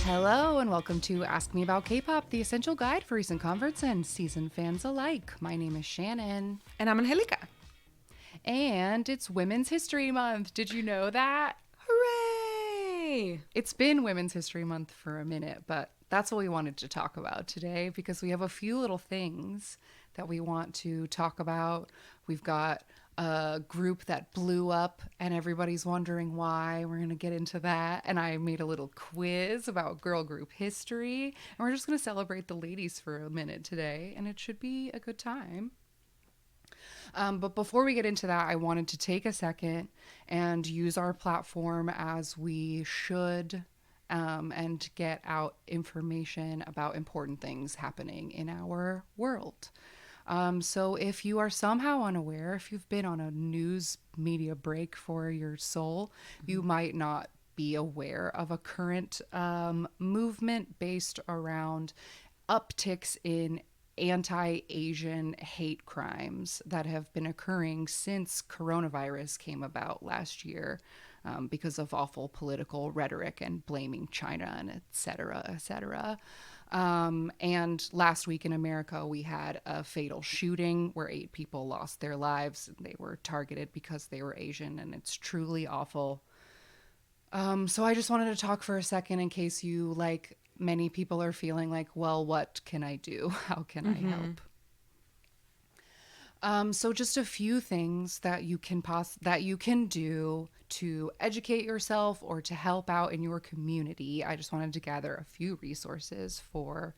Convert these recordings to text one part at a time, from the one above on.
Hello and welcome to Ask Me About K-Pop, the essential guide for recent converts and seasoned fans alike. My name is Shannon. And I'm Angelica. And it's Women's History Month. Did you know that? Hooray! It's been Women's History Month for a minute, but that's what we wanted to talk about today because we have a few little things that we want to talk about. We've got a group that blew up and everybody's wondering why. We're going to get into that. And I made a little quiz about girl group history. And we're just going to celebrate the ladies for a minute today. And it should be a good time. But before we get into that, I wanted to take a second and use our platform as we should and get out information about important things happening in our world. So if you are somehow unaware, if you've been on a news media break for your soul, you might not be aware of a current movement based around upticks in anti-Asian hate crimes that have been occurring since coronavirus came about last year because of awful political rhetoric and blaming China and et cetera, et cetera. And last week in America, we had a fatal shooting where 8 people lost their lives. They were targeted because they were Asian, and it's truly awful. So I just wanted to talk for a second in case you, like many people, are feeling like, well, what can I do? How can I help? So just a few things that you can do to educate yourself or to help out in your community. I just wanted to gather a few resources for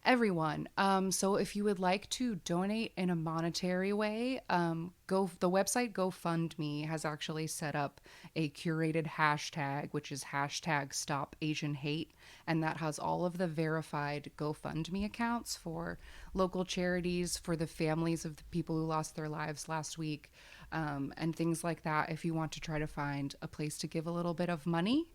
everyone. So if you would like to donate in a monetary way, the website GoFundMe has actually set up a curated hashtag, which is hashtag Stop Asian Hate. And that has all of the verified GoFundMe accounts for local charities, for the families of the people who lost their lives last week, and things like that if you want to try to find a place to give a little bit of money.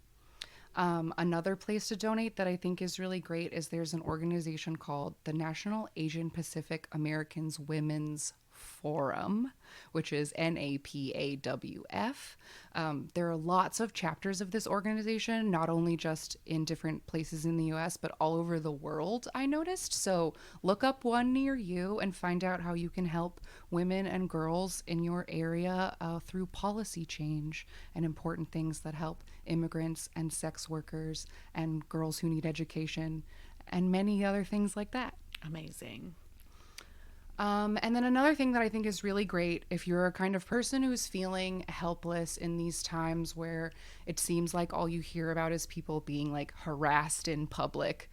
Another place to donate that I think is really great is there's an organization called the National Asian Pacific Americans Women's Forum, which is NAPAWF. There are lots of chapters of this organization, not only just in different places in the US, but all over the world, I noticed. So look up one near you and find out how you can help women and girls in your area through policy change and important things that help immigrants and sex workers and girls who need education and many other things like that. Amazing. And then another thing that I think is really great, if you're a kind of person who's feeling helpless in these times where it seems like all you hear about is people being like harassed in public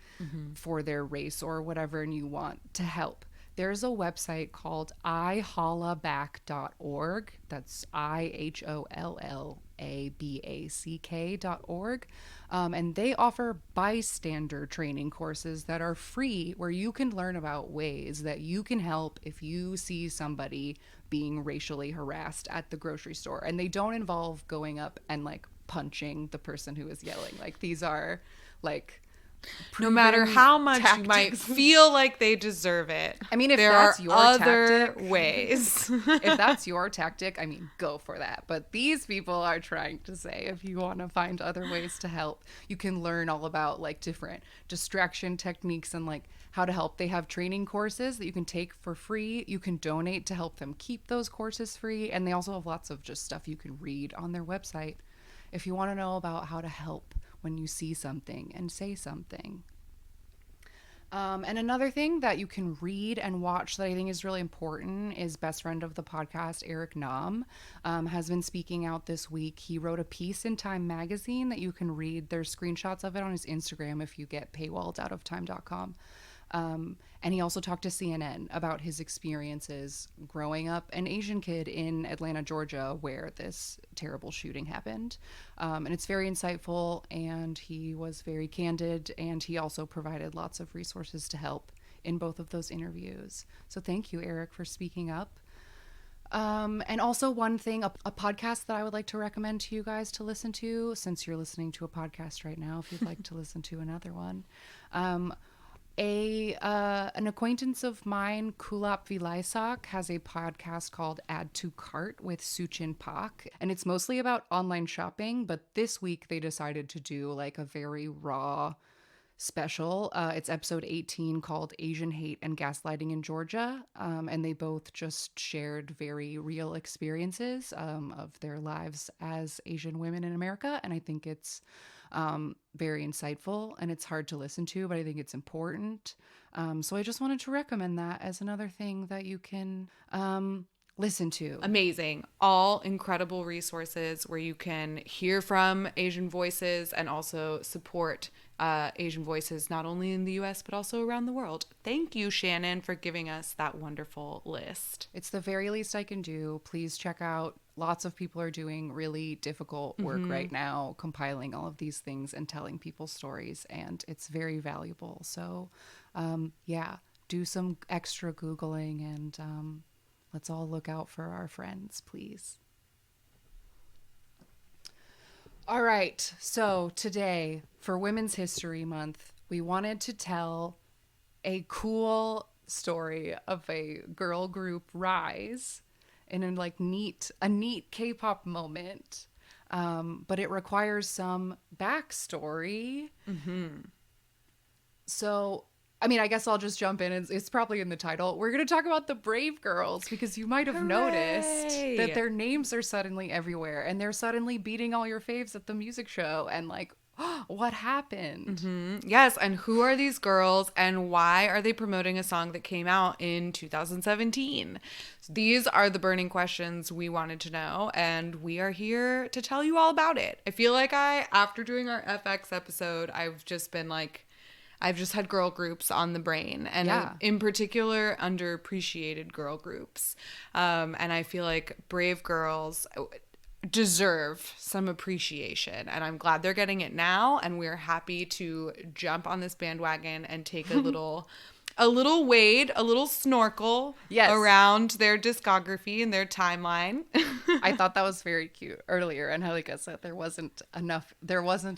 for their race or whatever, and you want to help. There's a website called ihollaback.org. That's IHOLLABACK.org. And they offer bystander training courses that are free, where you can learn about ways that you can help if you see somebody being racially harassed at the grocery store. And they don't involve going up and like punching the person who is yelling. Like, these are like, no matter how much tactics. You might feel like they deserve it. I mean, if there that's are your other tactic, ways. If that's your tactic, I mean, go for that. But these people are trying to say, if you want to find other ways to help, you can learn all about like different distraction techniques and like how to help. They have training courses that you can take for free. You can donate to help them keep those courses free. And they also have lots of just stuff you can read on their website if you want to know about how to help when you see something and say something. And another thing that you can read and watch that I think is really important is best friend of the podcast, Eric Nam, has been speaking out this week. He wrote a piece in Time magazine that you can read. There's screenshots of it on his Instagram if you get paywalled out of time.com. And he also talked to CNN about his experiences growing up an Asian kid in Atlanta, Georgia, where this terrible shooting happened. And it's very insightful, and he was very candid, and he also provided lots of resources to help in both of those interviews. So thank you, Eric, for speaking up. And also one thing, a podcast that I would like to recommend to you guys to listen to, since you're listening to a podcast right now, if you'd like to listen to another one. An acquaintance of mine, Kulap Vilaisak, has a podcast called Add to Cart with Suchin Pak, and it's mostly about online shopping, but this week they decided to do like a very raw special. It's episode 18 called Asian Hate and Gaslighting in Georgia. And they both just shared very real experiences of their lives as Asian women in America. And I think it's very insightful, and it's hard to listen to, but I think it's important. So I just wanted to recommend that as another thing that you can listen to. Amazing. All incredible resources where you can hear from Asian voices and also support Asian voices, not only in the US, but also around the world. Thank you, Shannon, for giving us that wonderful list. It's the very least I can do. Please check out. Lots of people are doing really difficult work right now, compiling all of these things and telling people's stories, and it's very valuable. So, yeah, do some extra Googling, and let's all look out for our friends, please. All right. So today, for Women's History Month, we wanted to tell a cool story of a girl group rise in a neat K-pop moment. But it requires some backstory. So, I mean, I guess I'll just jump in. It's probably in the title. We're going to talk about the Brave Girls because you might have noticed that their names are suddenly everywhere and they're suddenly beating all your faves at the music show and like, oh, what happened? Yes, and who are these girls and why are they promoting a song that came out in 2017? So these are the burning questions we wanted to know, and we are here to tell you all about it. I feel like after doing our FX episode, I've just had girl groups on the brain, and in particular, underappreciated girl groups. And I feel like Brave Girls deserve some appreciation, and I'm glad they're getting it now, and we're happy to jump on this bandwagon and take a little wade, a little snorkel around their discography and their timeline. I thought that was very cute earlier, and like I said, there wasn't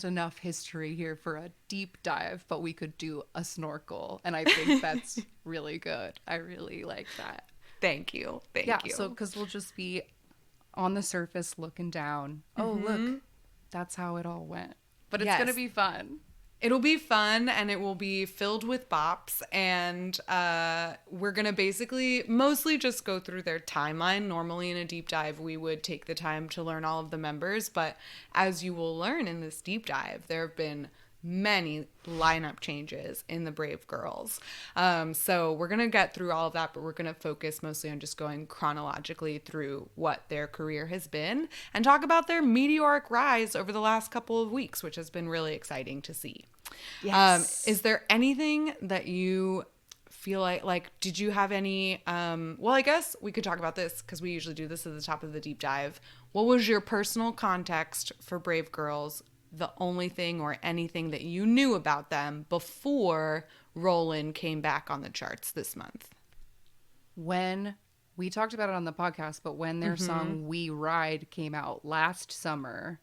enough history here for a deep dive, but we could do a snorkel, and I think that's really good. I really like that. Thank you. So because we'll just be on the surface looking down. Oh, look, that's how it all went. But it's gonna be fun. It'll be fun, and it will be filled with bops, and we're going to basically mostly just go through their timeline. Normally in a deep dive, we would take the time to learn all of the members, but as you will learn in this deep dive, there have been many lineup changes in the Brave Girls. So we're going to get through all of that, but we're going to focus mostly on just going chronologically through what their career has been and talk about their meteoric rise over the last couple of weeks, which has been really exciting to see. Yes. Is there anything that you feel like did you have any, well, I guess we could talk about this because we usually do this at the top of the deep dive. What was your personal context for Brave Girls? The only thing or anything that you knew about them before Rollin came back on the charts this month? When we talked about it on the podcast, but when their song We Ride came out last summer,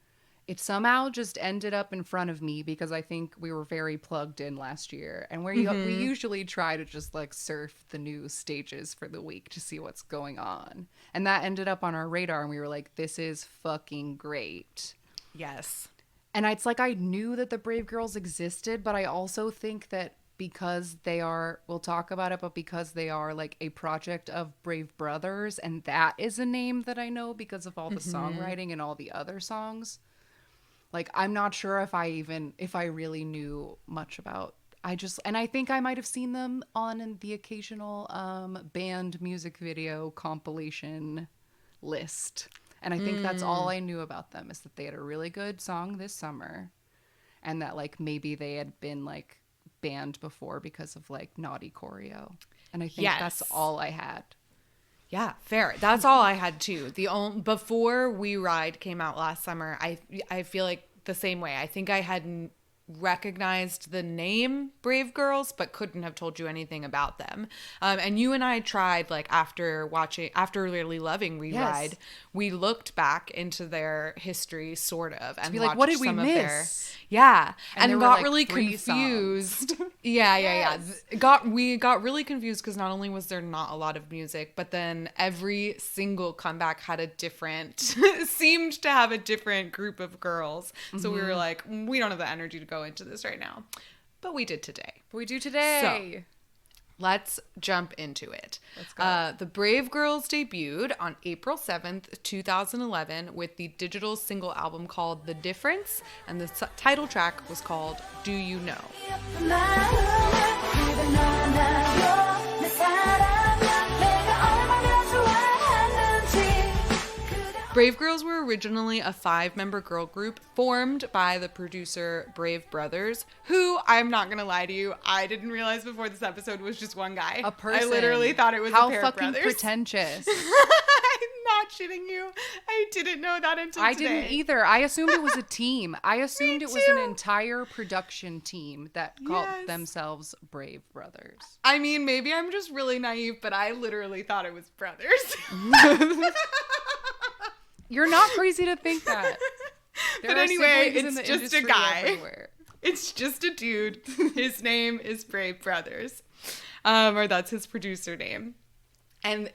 it somehow just ended up in front of me because I think we were very plugged in last year. And we usually try to just like surf the new stages for the week to see what's going on. And that ended up on our radar, and we were like, this is fucking great. Yes. And it's like I knew that the Brave Girls existed, but I also think that because they are, we'll talk about it, but because they are like a project of Brave Brothers, and that is a name that I know because of all the songwriting and all the other songs. Like, I'm not sure if I really knew much about, and I think I might have seen them on the occasional band music video compilation list. And I think that's all I knew about them, is that they had a really good song this summer, and that like maybe they had been like banned before because of like naughty choreo. And I think that's all I had. Yeah, fair. That's all I had too. Before We Ride came out last summer, I feel like the same way. I think I hadn't recognized the name Brave Girls, but couldn't have told you anything about them. And you and I tried, like, after really loving We Ride, we looked back into their history, sort of, and watched what did we some miss? of their, and got like really confused. We got really confused because not only was there not a lot of music, but then every single comeback had a different seemed to have a different group of girls. So we were like, we don't have the energy to go into this right now. but we did today. We do today. Let's jump into it. Let's go. The Brave Girls debuted on April 7th, 2011 with the digital single album called The Difference, and the title track was called Do You Know? Brave Girls were originally a 5-member girl group formed by the producer Brave Brothers, who, I'm not going to lie to you, I didn't realize before this episode was just one guy. A person. I literally thought it was How a pair fucking of brothers. pretentious. I'm not shitting you. I didn't know that until I today. didn't either. I assumed it was a team. I assumed it was an too. entire production team that called themselves Brave Brothers. I mean, maybe I'm just really naive, but I literally thought it was brothers. You're not crazy to think that. But anyway, siblings in it's the just a industry guy. everywhere. It's just a dude. His name is Brave Brothers. Or that's his producer name. And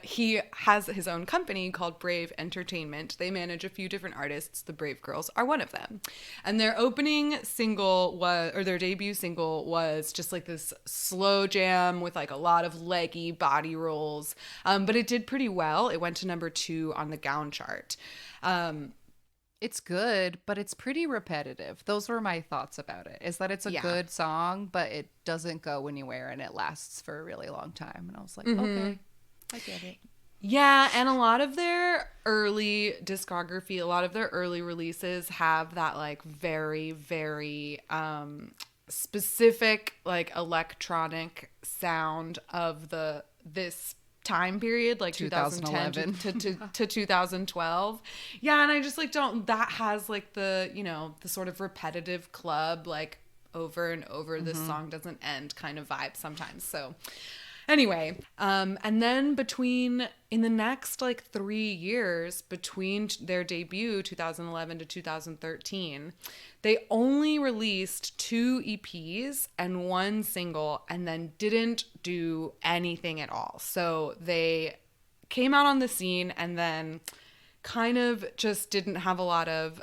he has his own company called Brave Entertainment. They manage a few different artists. The Brave Girls are one of them. And their opening single was, or their debut single was just like this slow jam with like a lot of leggy body rolls. But it did pretty well. It went to number 2 on the Gown chart. It's good, but it's pretty repetitive. Those were my thoughts about it. Is that it's a good song, but it doesn't go anywhere and it lasts for a really long time. And I was like, okay, I get it. Yeah, and a lot of their early discography, a lot of their early releases have that like very, very specific like electronic sound of this time period, like 2010 to 2012. Yeah, and I just like that has like the, you know, the sort of repetitive club like over and over, this song doesn't end kind of vibe sometimes. So anyway, and then in the next like 3 years between their debut 2011 to 2013, they only released 2 EPs and 1 single and then didn't do anything at all. So they came out on the scene and then kind of just didn't have a lot of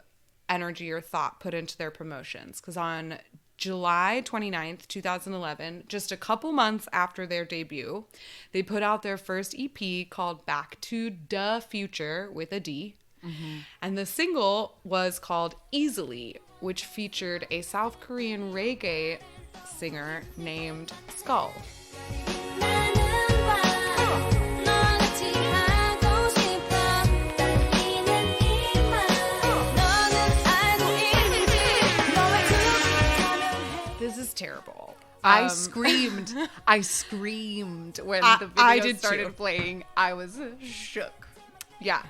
energy or thought put into their promotions, because on July 29th, 2011, just a couple months after their debut, they put out their first EP called Back to Da Future with a D. And the single was called Easily, which featured a South Korean reggae singer named Skull. This is terrible. I screamed when the video started playing. I was shook. Yeah.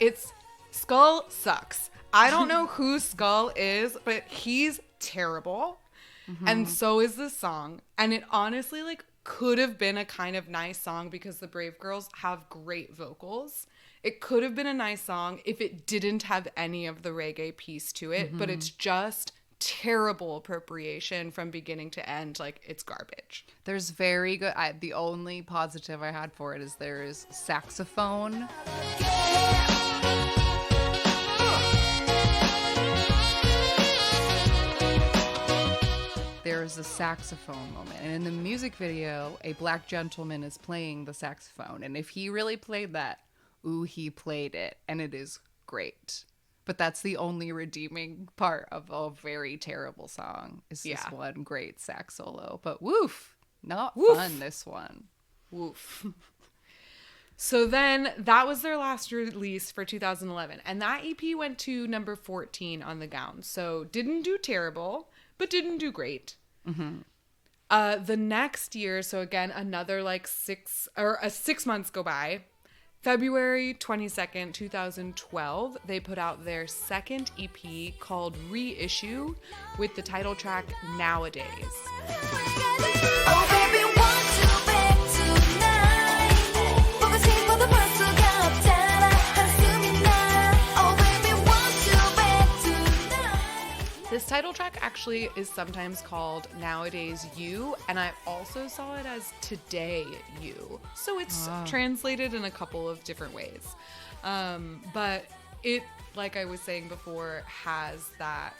It's Skull sucks. I don't know who Skull is, but he's terrible. And so is this song. And it honestly like could have been a kind of nice song because the Brave Girls have great vocals. It could have been a nice song if it didn't have any of the reggae piece to it, but it's just terrible appropriation from beginning to end. Like, it's garbage. There's very good. The only positive I had for it is there's saxophone. There's a saxophone moment, and in the music video, a black gentleman is playing the saxophone, and if he really played that, he played it, and it is great. But that's the only redeeming part of a very terrible song, is this one great sax solo. But not fun, this one. Woof. So then that was their last release for 2011. And that EP went to number 14 on the Gown. So didn't do terrible, but didn't do great. The next year, so again, another like 6 months go by. February 22nd, 2012, they put out their second EP called Reissue with the title track Nowadays. This title track actually is sometimes called Nowadays You, and I also saw it as Today You. So it's translated in a couple of different ways. But it, like I was saying before, has that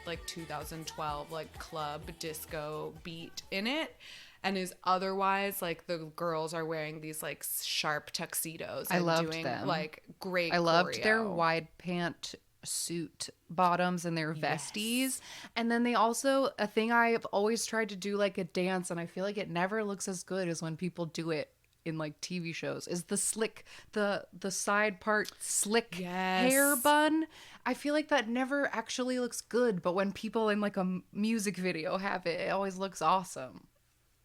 like 2012 like club disco beat in it, and is otherwise like the girls are wearing these like sharp tuxedos I and loved doing them. like great I loved their choreo. wide pant suit bottoms and their vesties. Yes. And then they also, a thing I've always tried to do like a dance, and I feel like it never looks as good as when people do it in like TV shows, is the slick, the side part slick Yes. hair bun. I feel like that never actually looks good, but when people in like a music video have it, it always looks awesome.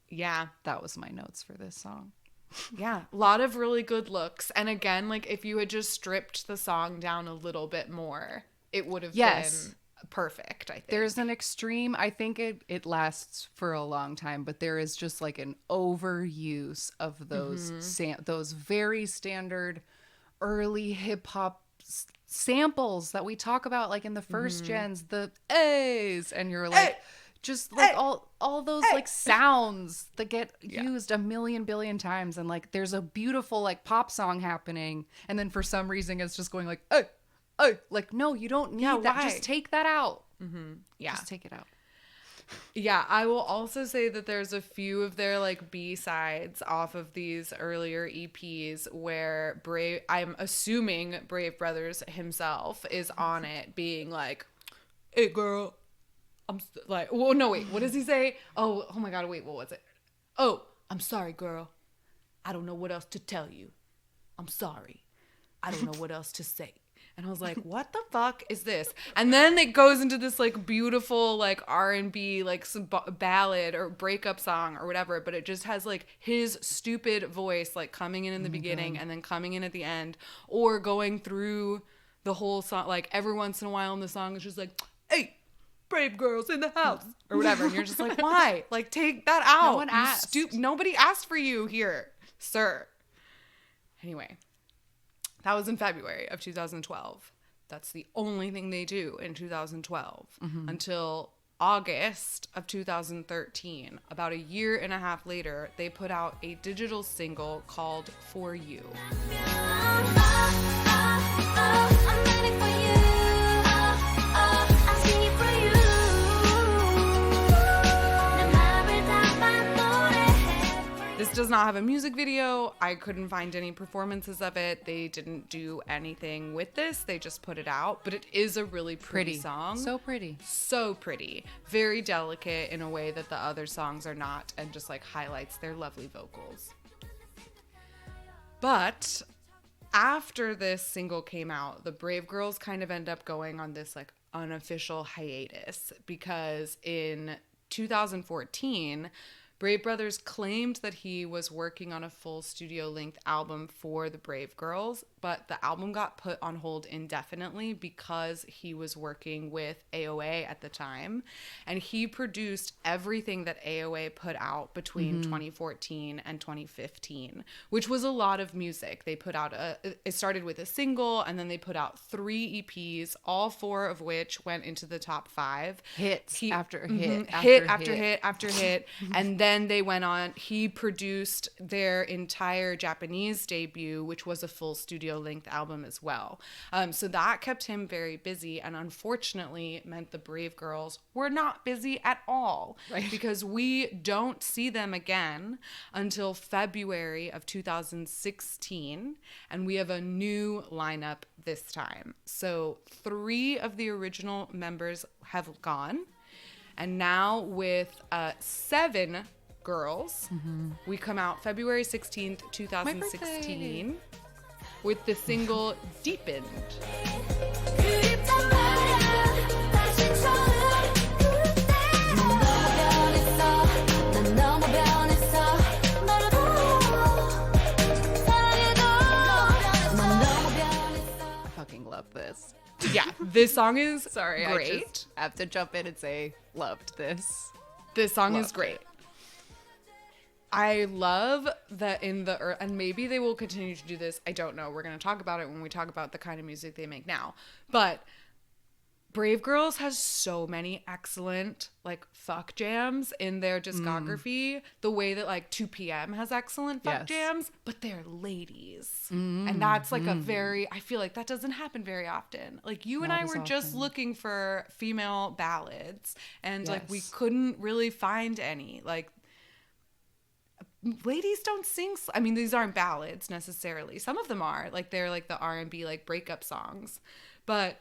Yeah. That was my notes for this song. Yeah, a lot of really good looks. And again, like if you had just stripped the song down a little bit more, it would have been perfect, I think. There's an extreme, I think it lasts for a long time, but there is just like an overuse of those those very standard early hip hop samples that we talk about like in the first gens, the A's, and you're like just like all those like sounds that get used a million billion times, and like there's a beautiful like pop song happening, and then for some reason it's just going like like no, you don't need that. why? Just take that out. Yeah. Just take it out. Yeah, I will also say that there's a few of their like B-sides off of these earlier EPs where I'm assuming Brave Brothers himself is on it being like, "Hey girl, like, well, no, wait, what does he say? Oh my God, wait, what was it? Oh, I'm sorry, girl. I don't know what else to tell you. I'm sorry. I don't know what else to say." And I was like, what the fuck is this? And then it goes into this like beautiful like R&B like some ballad or breakup song or whatever, but it just has like his stupid voice like coming in the beginning and then coming in at the end, or going through the whole song. Like every once in a while in the song it's just like, "Hey, brave girls in the house," or whatever. And you're just like, why? Like, take that out. No one asked. Nobody asked for you here, sir. Anyway, that was in February of 2012. That's the only thing they do in 2012 until August of 2013. About a year and a half later, they put out a digital single called For You. This does not have a music video. I couldn't find any performances of it. They didn't do anything with this. They just put it out. But it is a really pretty song. So pretty. So pretty. Very delicate in a way that the other songs are not, and just like highlights their lovely vocals. But after this single came out, the Brave Girls kind of end up going on this like unofficial hiatus, because in 2014, Brave Brothers claimed that he was working on a full studio-length album for the Brave Girls, but the album got put on hold indefinitely because he was working with AOA at the time, and he produced everything that AOA put out between 2014 and 2015, which was a lot of music. They put out it started with a single, and then they put out 3 EPs, all 4 of which went into the top 5. Hits after hit. Hit after hit after hit. And then they went on, he produced their entire Japanese debut, which was a full studio-length album as well. So that kept him very busy, and unfortunately meant the Brave Girls were not busy at all. Right. Because we don't see them again until February of 2016, and we have a new lineup this time. So 3 of the original members have gone, and now with 7 girls, we come out February 16th, 2016 with the single Deepened. I fucking love this. Yeah, this song is Sorry, great. I just have to jump in and say loved this. This song is Loved great. it. I love that in the, and maybe they will continue to do this. I don't know. We're going to talk about it when we talk about the kind of music they make now. But Brave Girls has so many excellent like fuck jams in their discography, the way that like 2PM has excellent fuck jams, but they're ladies. And that's like a very, I feel like that doesn't happen very often. Like you and Not I as were just often. looking for female ballads and like we Yes. couldn't really find any. Like ladies don't sing. I mean, these aren't ballads necessarily. Some of them are like they're like the R&B like breakup songs, but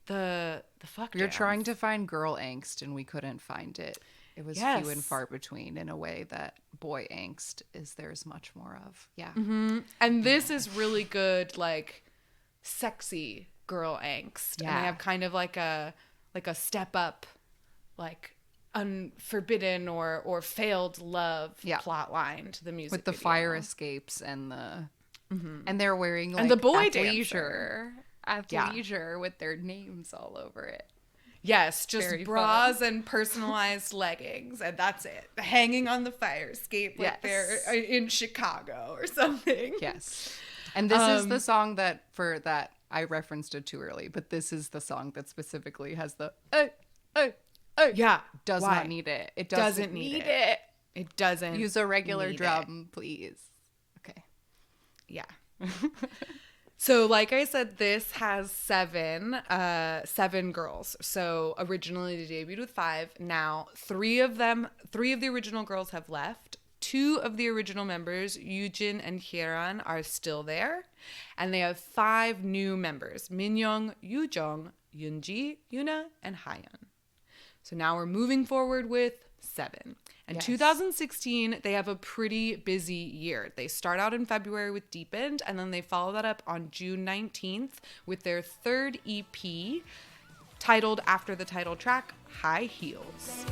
the fuck We were jams. trying to find girl angst and we couldn't find it. It was Yes. few and far between in a way that boy angst is there's much more of. Yeah. And this is really good, like sexy girl angst. And Yeah. they have kind of like a step up, like unforbidden or failed love plot line to the music With the video. fire escapes and the and they're wearing like And the boy athleisure Yeah. with their names all over it. Yes, just Very bras and personalized leggings, and that's it. Hanging on the fire escape like Yes. they're in Chicago or something. Yes. And this is the song that I referenced it too early, but this is the song that specifically has the Yeah. does Why? not need it. It Doesn't need it. It doesn't Use a regular need drum, please. Okay. Yeah. So like I said, this has seven girls. So originally they debuted with 5. Now 3 of the original girls have left. 2 of the original members, Yujin and Hyeran, are still there. And they have 5 new members, Minyoung, Yoojung, Yoonji, Yuna, and Hayeon. So now we're moving forward with 7. In 2016, they have a pretty busy year. They start out in February with Deepened, and then they follow that up on June 19th with their 3rd EP, titled after the title track, High Heels.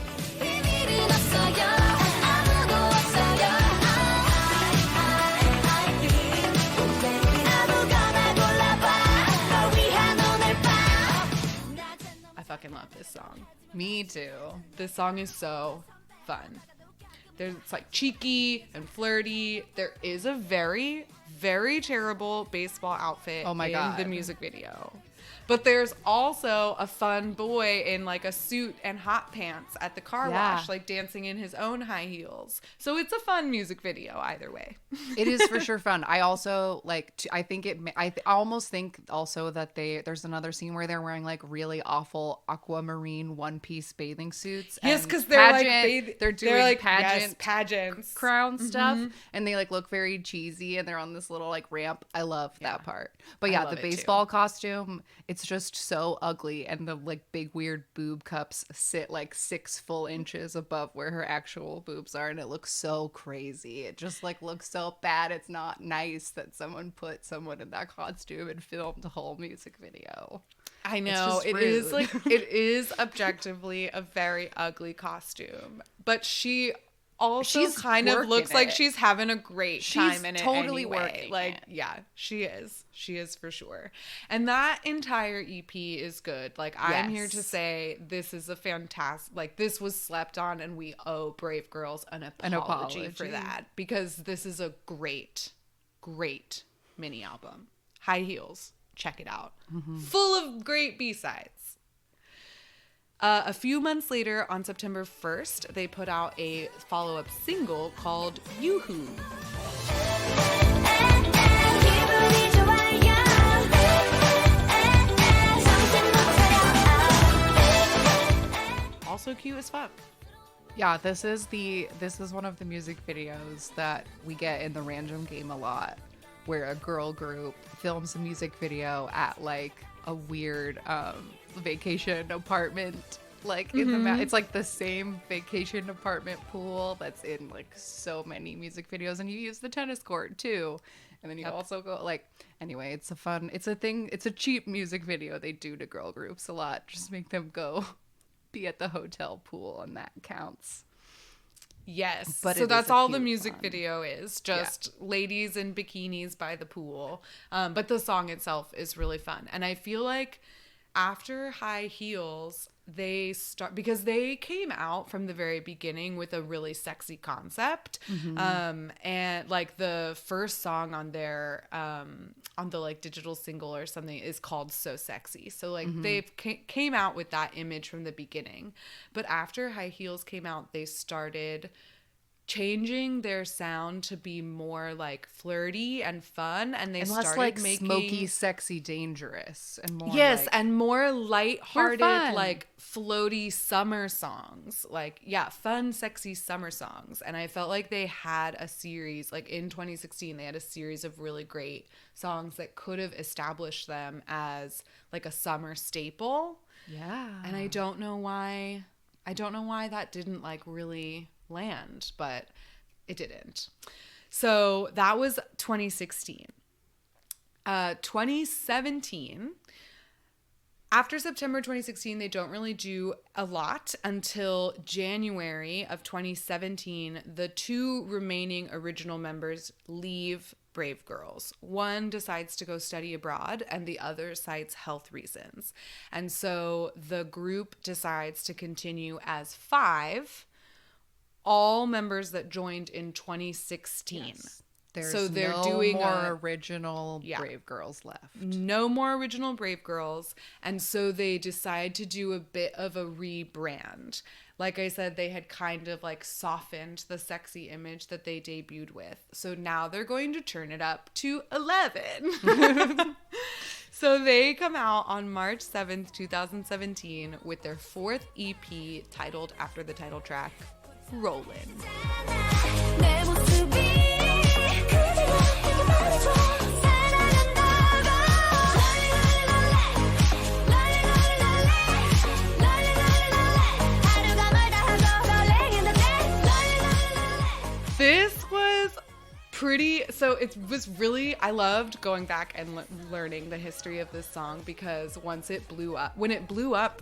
I fucking love this song. Me too. This song is so fun. It's like cheeky and flirty. There is a very, very terrible baseball outfit Oh my in God. the music video. But there's also a fun boy in like a suit and hot pants at the car wash, like dancing in his own high heels. So it's a fun music video either way. It is for sure fun. I also I almost think also that there's another scene where they're wearing like really awful aquamarine one-piece bathing suits. Yes, and because they're they're doing like pageants crown stuff, and they like look very cheesy, and they're on this little like ramp. I love that part. But yeah, love the it, too. baseball costume, it's just so ugly, and the like big weird boob cups sit like 6 full inches above where her actual boobs are, and it looks so crazy. It just like looks so bad. It's not nice that someone put someone in that costume and filmed a whole music video. I know just it is rude. like it is objectively a very ugly costume, but she also She's kind of working looks like it. she's having a great She's time in it totally anyway. working Like it. yeah, she is for sure. And that entire EP is good. Like I'm here to Yes. say this is a fantastic, like this was slept on, and we owe Brave Girls an apology for apology. that, because this is a great mini album. High Heels, check it out. Full of great B-sides. A few months later, on September 1st, they put out a follow-up single called Yoo-Hoo. Also cute as fuck. Yeah, this is one of the music videos that we get in the random game a lot, where a girl group films a music video at like a weird vacation apartment, like in the it's like the same vacation apartment pool that's in like so many music videos, and you use the tennis court too, and then you also go like, anyway, it's a cheap music video they do to girl groups a lot, just make them go be at the hotel pool, and that counts. Yes. But so it that's is a all the cute music one. video is, just ladies in bikinis by the pool. But the song itself is really fun. And I feel like after High Heels, they start, because they came out from the very beginning with a really sexy concept. And like the first song on their on the like digital single or something is called So Sexy. So like they've came out with that image from the beginning. But after High Heels came out, they started changing their sound to be more like flirty and fun, and they And less started like making smoky, sexy, dangerous, and more yes, like, and more we're lighthearted, fun. like floaty summer songs. Like, yeah, fun, sexy summer songs. And I felt like they had a series, like in 2016, they had a series of really great songs that could have established them as like a summer staple. yeah. And I don't know why that didn't like really land, but it didn't. So that was 2016. 2017, after September 2016, they don't really do a lot until January of 2017. The two remaining original members leave Brave Girls. One decides to go study abroad, and the other cites health reasons. And so the group decides to continue as 5, all members that joined in 2016. Yes. There's So they're no doing more original Yeah. Brave Girls left. no more original Brave Girls, and so they decide to do a bit of a rebrand. Like I said, they had kind of like softened the sexy image that they debuted with. So now they're going to turn it up to 11. So they come out on March 7th, 2017 with their 4th EP titled after the title track, Rollin. This was pretty, so it was really, I loved going back and learning the history of this song, because once it blew up, when it blew up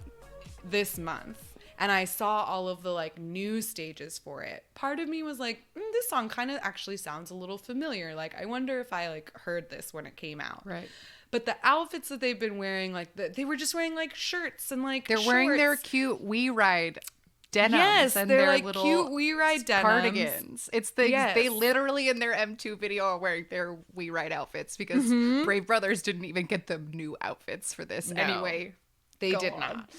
this month, and I saw all of the like new stages for it, part of me was like, this song kind of actually sounds a little familiar. Like, I wonder if I like heard this when it came out. Right. But the outfits that they've been wearing, like they were just wearing like shirts and like They're wearing their shorts. cute We Ride denims. Yes, and they're their like little cute We Ride denims. cardigans. It's the Yes. they literally in their M2 video are wearing their We Ride outfits, because Brave Brothers didn't even get the new outfits for this No, anyway. They Go did on. not.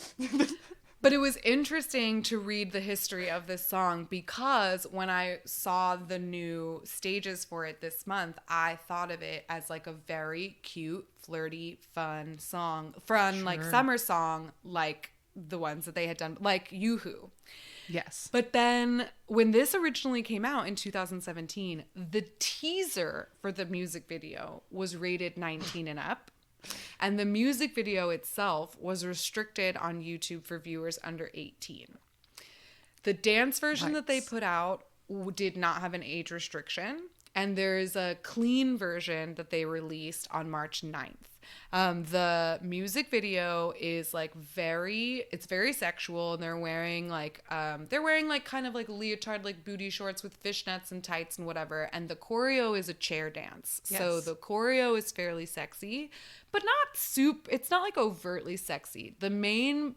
But it was interesting to read the history of this song, because when I saw the new stages for it this month, I thought of it as like a very cute, flirty, fun song, fun like Sure. summer song, like the ones that they had done, like Yoo-Hoo. Yes. But then when this originally came out in 2017, the teaser for the music video was rated 19 and up. And the music video itself was restricted on YouTube for viewers under 18. The dance version that they Nice. put out did not have an age restriction. And there's a clean version that they released on March 9th. The music video is like it's very sexual, and they're wearing like kind of like leotard, like booty shorts with fishnets and tights and whatever. And the choreo is a chair dance. So Yes. the choreo is fairly sexy, but it's not like overtly sexy. The main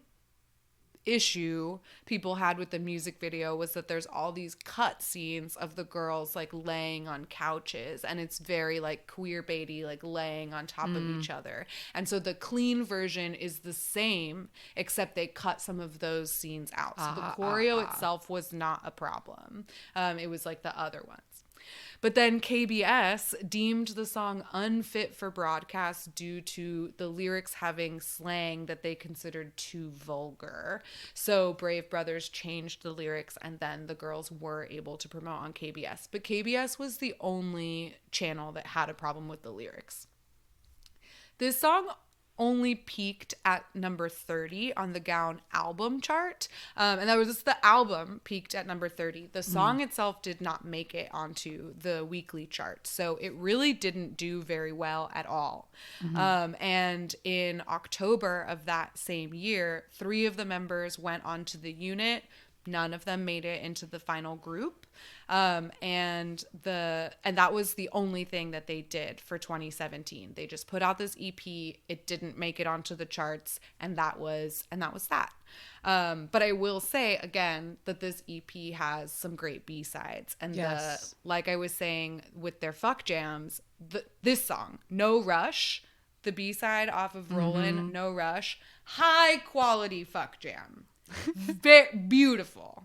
issue people had with the music video was that there's all these cut scenes of the girls like laying on couches, and it's very like queer baity, like laying on top of each other. And so the clean version is the same, except they cut some of those scenes out. So the choreo itself was not a problem. It was like the other ones. But then KBS deemed the song unfit for broadcast due to the lyrics having slang that they considered too vulgar. So Brave Brothers changed the lyrics, and then the girls were able to promote on KBS. But KBS was the only channel that had a problem with the lyrics. This song only peaked at number 30 on the Gown album chart. And that was just the album peaked at number 30. The song itself did not make it onto the weekly chart. So it really didn't do very well at all. And in October of that same year, 3 of the members went onto the unit. None of them made it into the final group. And that was the only thing that they did for 2017. They just put out this EP. It didn't make it onto the charts, and that was that. But I will say again that this EP has some great B-sides, and Yes. like I was saying with their fuck jams, this song, No Rush, the B-side off of Rollin, No Rush, high quality fuck jam. Beautiful.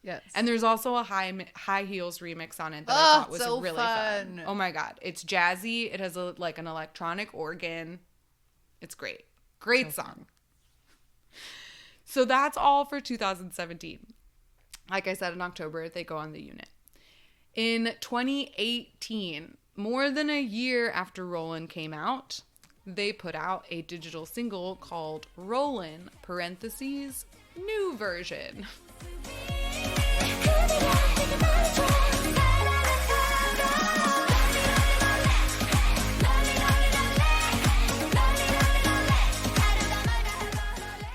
Yes. And there's also a high heels remix on it that I thought was so really fun. Oh my god, it's jazzy. It has like an electronic organ. It's great. Great song. So that's all for 2017. Like I said, in October they go on the unit. In 2018, more than a year after Rollin came out, they put out a digital single called Rollin, parentheses, new version.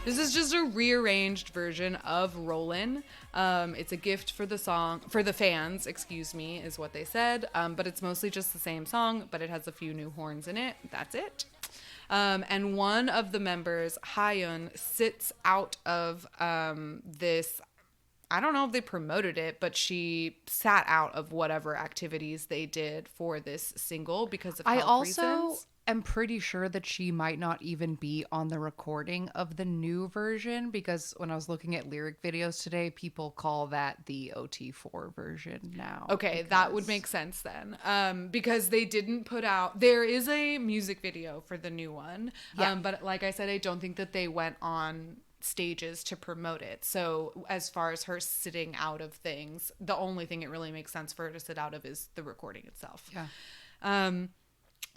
This is just a rearranged version of Rollin. It's a gift for the fans, is what they said. But it's mostly just the same song, but it has a few new horns in it. That's it. And one of the members, Hyun, sits out of this. I don't know if they promoted it, but she sat out of whatever activities they did for this single because of health reasons. I'm pretty sure that she might not even be on the recording of the new version, because when I was looking at lyric videos today, people call that the OT4 version now. Okay, that would make sense then. Because they didn't put out... There is a music video for the new one. Yeah. But like I said, I don't think that they went on stages to promote it. So as far as her sitting out of things, the only thing it really makes sense for her to sit out of is the recording itself. Yeah.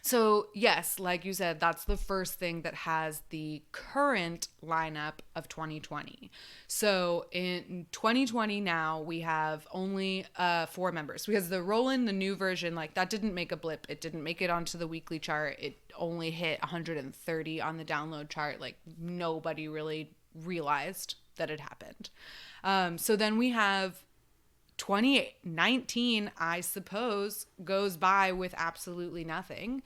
So yes, like you said, that's the first thing that has the current lineup of 2020. So in 2020 now, we have only 4 members, because the Rollin, the new version, like that didn't make a blip. It didn't make it onto the weekly chart. It only hit 130 on the download chart. Like nobody really realized that it happened. So then we have 2019, I suppose, goes by with absolutely nothing,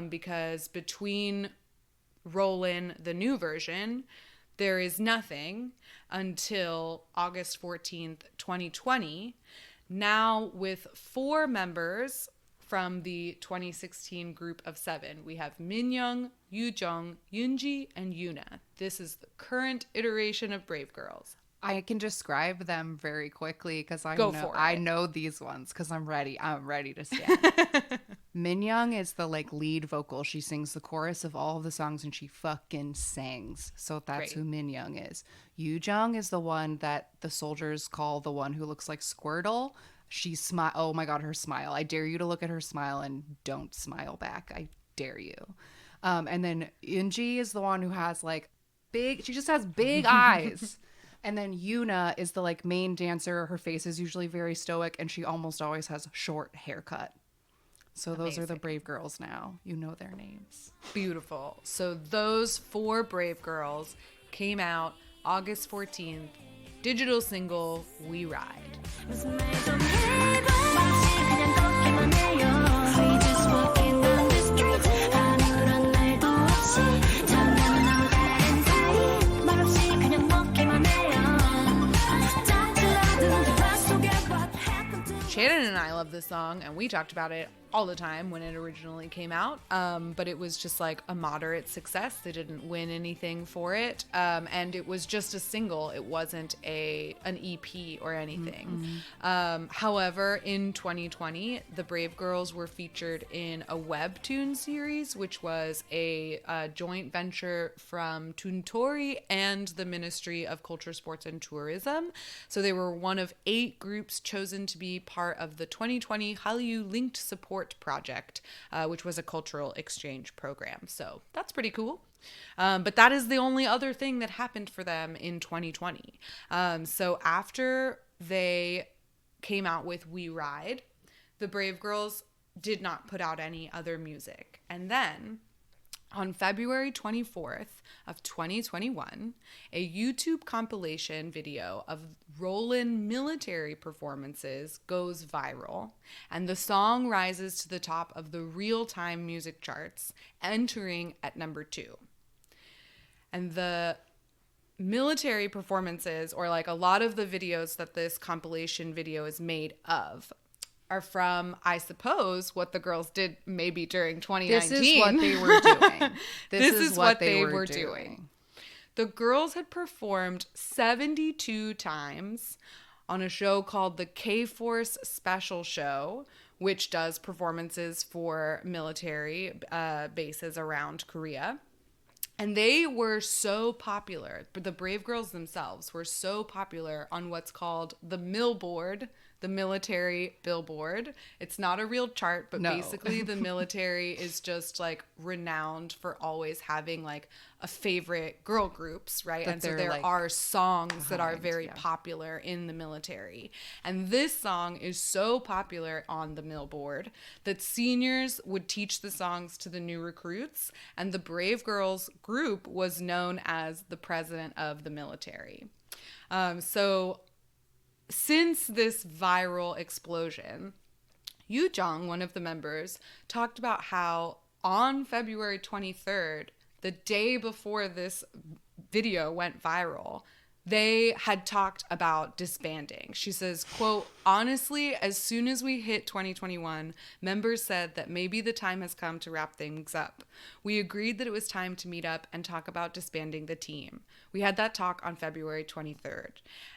because between Rollin, the new version, there is nothing until August 14th, 2020. Now with 4 members from the 2016 group of 7, we have Minyoung, Yoojung, Yoonji, and Yuna. This is the current iteration of Brave Girls. I can describe them very quickly because I know these ones because I'm ready. I'm ready to stand. Minyoung is the lead vocal. She sings the chorus of all of the songs and she fucking sings. So that's who Minyoung is. Yoojung is the one that the soldiers call the one who looks like Squirtle. She smile. Oh my god, her smile! I dare you to look at her smile and don't smile back. I dare you. And then Yoonji is the one who has big. She just has big eyes. And then Yuna is the main dancer. Her face is usually very stoic, and she almost always has short haircut. So those are the Brave Girls now. You know their names. Beautiful. So those 4 Brave Girls came out August 14th. Digital single, We Ride. Shannon and I love this song, and we talked about it all the time when it originally came out, but it was just a moderate success. They didn't win anything for it, and it was just a single. It wasn't an EP or anything. However, in 2020, the Brave Girls were featured in a webtoon series, which was a joint venture from Toontori and the Ministry of Culture, Sports, and Tourism. So they were one of 8 groups chosen to be part of the 2020 Hallyu Linked Support Project, which was a cultural exchange program. So that's pretty cool. But that is the only other thing that happened for them in 2020. So after they came out with We Ride, the Brave Girls did not put out any other music. And then On February 24th of 2021, a YouTube compilation video of Rollin military performances goes viral, and the song rises to the top of the real-time music charts, entering at number 2. And the military performances, or like a lot of the videos that this compilation video is made of, are from, I suppose, what the girls did maybe during 2019. This is what they were doing. This is what they were doing. The girls had performed 72 times on a show called the K-Force Special Show, which does performances for military bases around Korea. And they were so popular, but the Brave Girls themselves were so popular on what's called the Millboard, the military billboard. It's not a real chart, but basically the military is just like renowned for always having like a favorite girl groups, right? And so there like are songs that are very popular in the military. And this song is so popular on the Millboard that seniors would teach the songs to the new recruits, and the Brave Girls group was known as the president of the military. Since this viral explosion, Yoo Jong, one of the members, talked about how on February 23rd, the day before this video went viral, they had talked about disbanding. She says, quote, honestly, as soon as we hit 2021, members said that maybe the time has come to wrap things up. We agreed that it was time to meet up and talk about disbanding the team. We had that talk on February 23rd.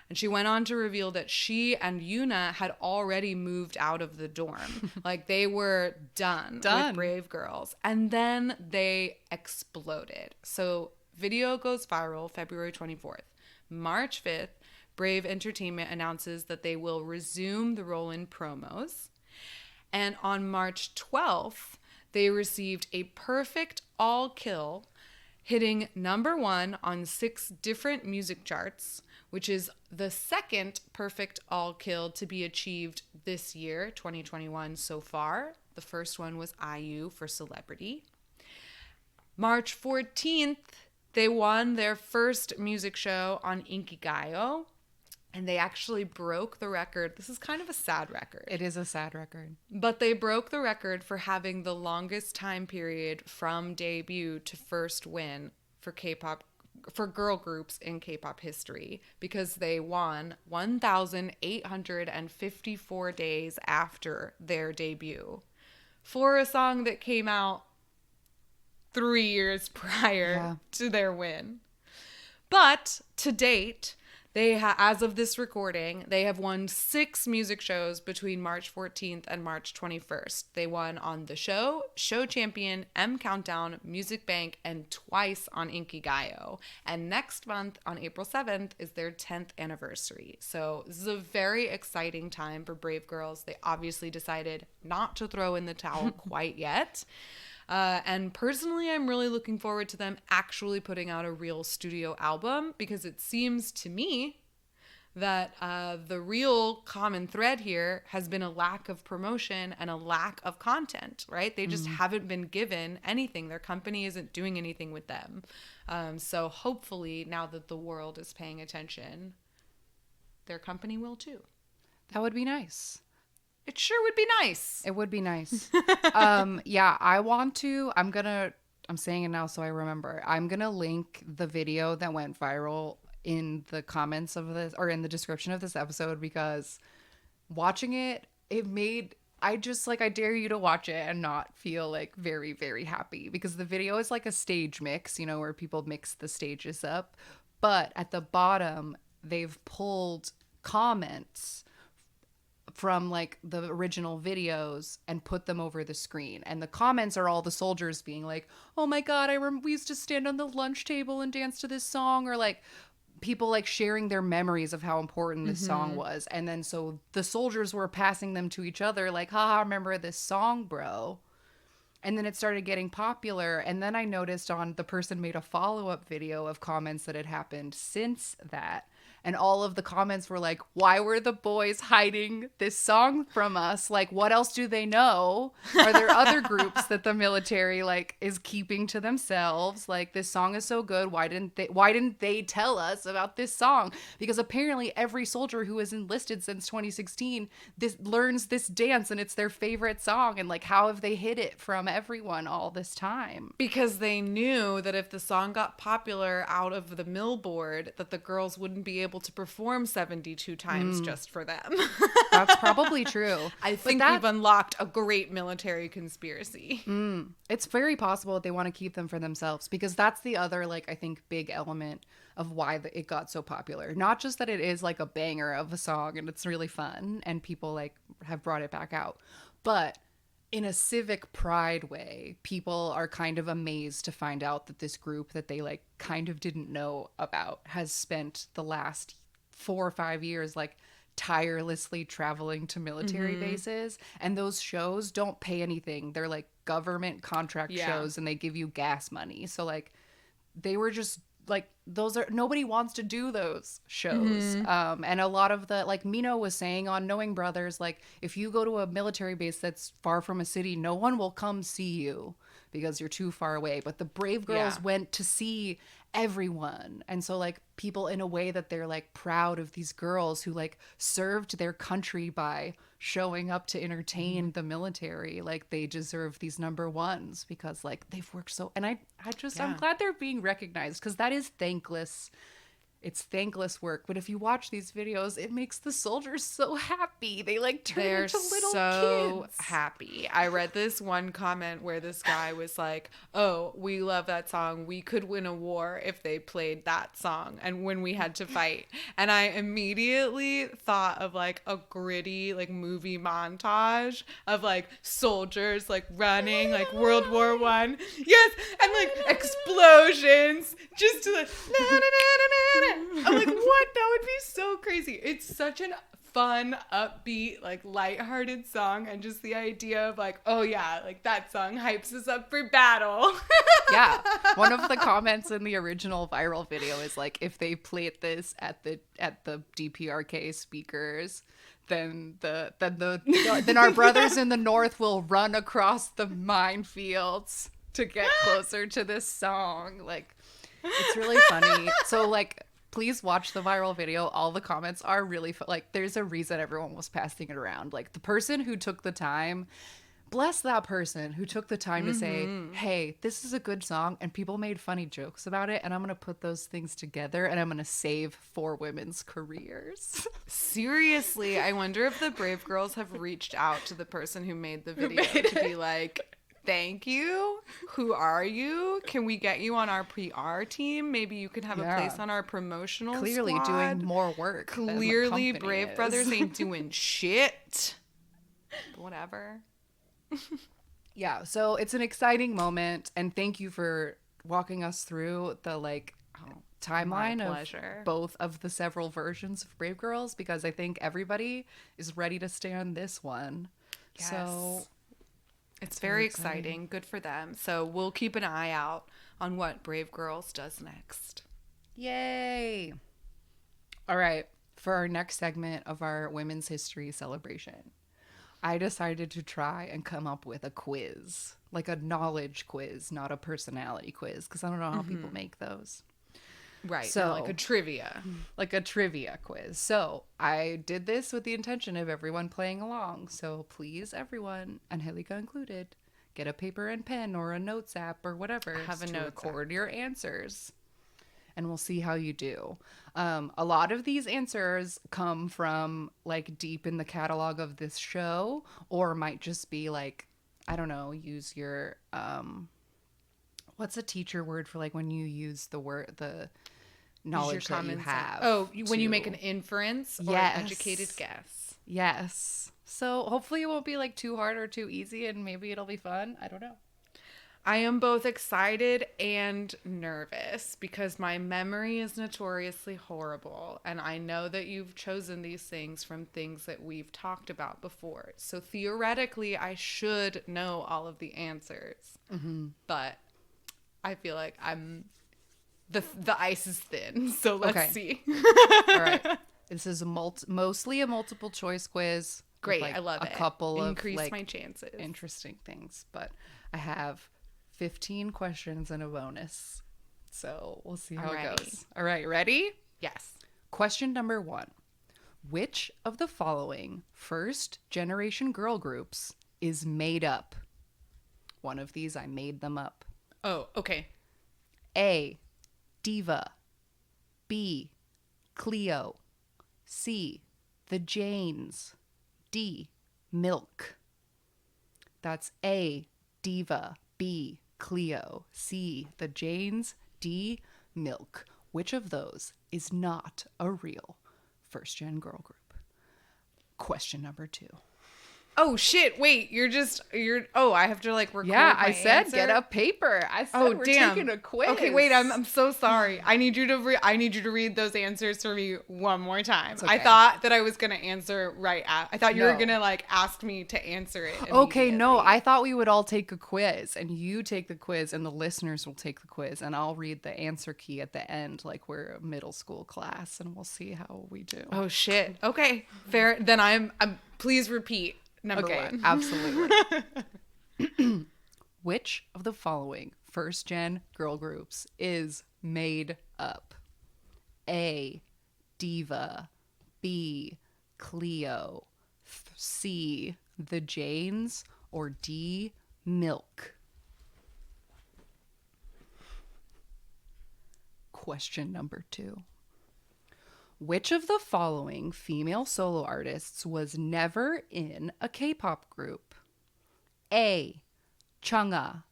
And she went on to reveal that she and Yoona had already moved out of the dorm. Like they were done with Brave Girls. And then they exploded. So video goes viral February 24th. March 5th, Brave Entertainment announces that they will resume the Rollin promos. And on March 12th, they received a perfect all-kill, hitting number 1 on 6 different music charts, which is the second perfect all-kill to be achieved this year, 2021 so far. The first one was IU for Celebrity. March 14th, they won their first music show on Inkigayo, and they actually broke the record. This is kind of a sad record. It is a sad record. But they broke the record for having the longest time period from debut to first win for K-pop, for girl groups in K-pop history, because they won 1,854 days after their debut for a song that came out 3 years prior to their win. But to date, they as of this recording, they have won 6 music shows between March 14th and March 21st. They won on The Show, Show Champion, M Countdown, Music Bank, and twice on Inkigayo. And next month, on April 7th, is their 10th anniversary. So this is a very exciting time for Brave Girls. They obviously decided not to throw in the towel quite yet. And personally, I'm really looking forward to them actually putting out a real studio album, because it seems to me that the real common thread here has been a lack of promotion and a lack of content, right? They just haven't been given anything. Their company isn't doing anything with them. So hopefully now that the world is paying attention, their company will too. That would be nice. It sure would be nice. It would be nice. Yeah, I'm saying it now so I remember. I'm going to link the video that went viral in the comments of this, or in the description of this episode, because watching it, I dare you to watch it and not feel like very, very happy, because the video is like a stage mix, where people mix the stages up. But at the bottom, they've pulled comments from like the original videos and put them over the screen, and the comments are all the soldiers being like, oh my god, I remember we used to stand on the lunch table and dance to this song, or like people like sharing their memories of how important this song was. And then so the soldiers were passing them to each other like, haha, remember this song, bro. And then it started getting popular, and then I noticed the person made a follow-up video of comments that had happened since that. And all of the comments were like, why were the boys hiding this song from us? Like, what else do they know? Are there other groups that the military like is keeping to themselves? Like, this song is so good. Why didn't they tell us about this song? Because apparently every soldier who has enlisted since 2016 learns this dance and it's their favorite song. And like, how have they hid it from everyone all this time? Because they knew that if the song got popular out of the millboard, that the girls wouldn't be able to perform 72 times just for them. That's probably true. I think we've unlocked a great military conspiracy. It's very possible that they want to keep them for themselves, because that's the other, like, I think big element of why it got so popular. Not just that it is like a banger of a song and it's really fun and people like have brought it back out, but in a civic pride way, people are kind of amazed to find out that this group that they like kind of didn't know about has spent the last 4 or 5 years like tirelessly traveling to military bases, and those shows don't pay anything. They're like government contract shows and they give you gas money. So like they were just like, those are, nobody wants to do those shows. And a lot of the, like Mino was saying on Knowing Brothers, like if you go to a military base that's far from a city, no one will come see you because you're too far away. But the Brave Girls went to see everyone. And so like people, in a way that they're like proud of these girls who like served their country by showing up to entertain the military, like they deserve these number ones because like they've worked so, and I'm glad they're being recognized, because that is thankless. It's thankless work, but if you watch these videos, it makes the soldiers so happy. They like turn into little so kids. Happy. I read this one comment where this guy was like, "Oh, we love that song. We could win a war if they played that song and when we had to fight." And I immediately thought of like a gritty like movie montage of like soldiers like running like World War I. Yes, and like explosions just to like I'm like, what? That would be so crazy. It's such an fun, upbeat, like lighthearted song, and just the idea of like, oh yeah, like that song hypes us up for battle. Yeah. One of the comments in the original viral video is like, if they played this at the DPRK speakers, then our brothers in the North will run across the minefields to get closer to this song. Like, it's really funny. So like, please watch the viral video. All the comments are really like, there's a reason everyone was passing it around. Like the person who took the time, bless that person who took the time to say, hey, this is a good song, and people made funny jokes about it, and I'm gonna put those things together and I'm gonna save 4 women's careers. Seriously, I wonder if the Brave Girls have reached out to the person who made the video to be like, thank you. Who are you? Can we get you on our PR team? Maybe you can have a place on our promotional Clearly squad. doing more work. Clearly, Brave Brothers ain't doing shit. Whatever. Yeah, so it's an exciting moment, and thank you for walking us through the like timeline of both of the several versions of Brave Girls, because I think everybody is ready to stand this one. Yes. So it's very exciting. Good for them. So we'll keep an eye out on what Brave Girls does next. Yay! All right, for our next segment of our Women's History celebration, I decided to try and come up with a quiz, like a knowledge quiz, not a personality quiz, because I don't know how people make those. Right, so like a trivia. Like a trivia quiz. So I did this with the intention of everyone playing along. So please, everyone, Angelica included, get a paper and pen or a notes app or whatever to record your answers. And we'll see how you do. A lot of these answers come from like deep in the catalog of this show, or might just be like, I don't know, use your what's a teacher word for like when you use the knowledge that you have? Oh, when you make an inference or an educated guess. Yes. So hopefully it won't be like too hard or too easy, and maybe it'll be fun. I don't know. I am both excited and nervous because my memory is notoriously horrible, and I know that you've chosen these things from things that we've talked about before. So theoretically, I should know all of the answers, but I feel like I'm the ice is thin. So let's Okay. see. All right. This is mostly a multiple choice quiz. with, Great, like, I love it. A couple Increase of like my chances. interesting things, but I have 15 questions and a bonus. So we'll see how I'm it ready. goes. All right, ready? Yes. Question number 1. Which of the following first generation girl groups is made up? One of these, I made them up. Oh, okay. A. Diva. B. Cleo. C. The Janes. D. Milk. That's A. Diva. B. Cleo. C. The Janes. D. Milk. Which of those is not a real first gen girl group? Question number 2. Oh shit! Wait, I have to like record. Yeah, my I said answer? get a paper. I said Oh we're damn! taking a quiz. Okay, wait. I'm so sorry. I need you to read those answers for me one more time. okay. I thought that I was gonna answer right. I thought you were No. gonna like ask me to answer it. Okay, no, immediately. I thought we would all take a quiz, and you take the quiz, and the listeners will take the quiz, and I'll read the answer key at the end, like we're a middle school class, and we'll see how we do. Oh shit. Okay, fair. Then I'm. Please repeat number Okay, one. absolutely. Which of the following first gen girl groups is made up? A. Diva. B. Cleo. C. The Janes. Or D. Milk. Question number 2. Which of the following female solo artists was never in a K-pop group? A. Chungha.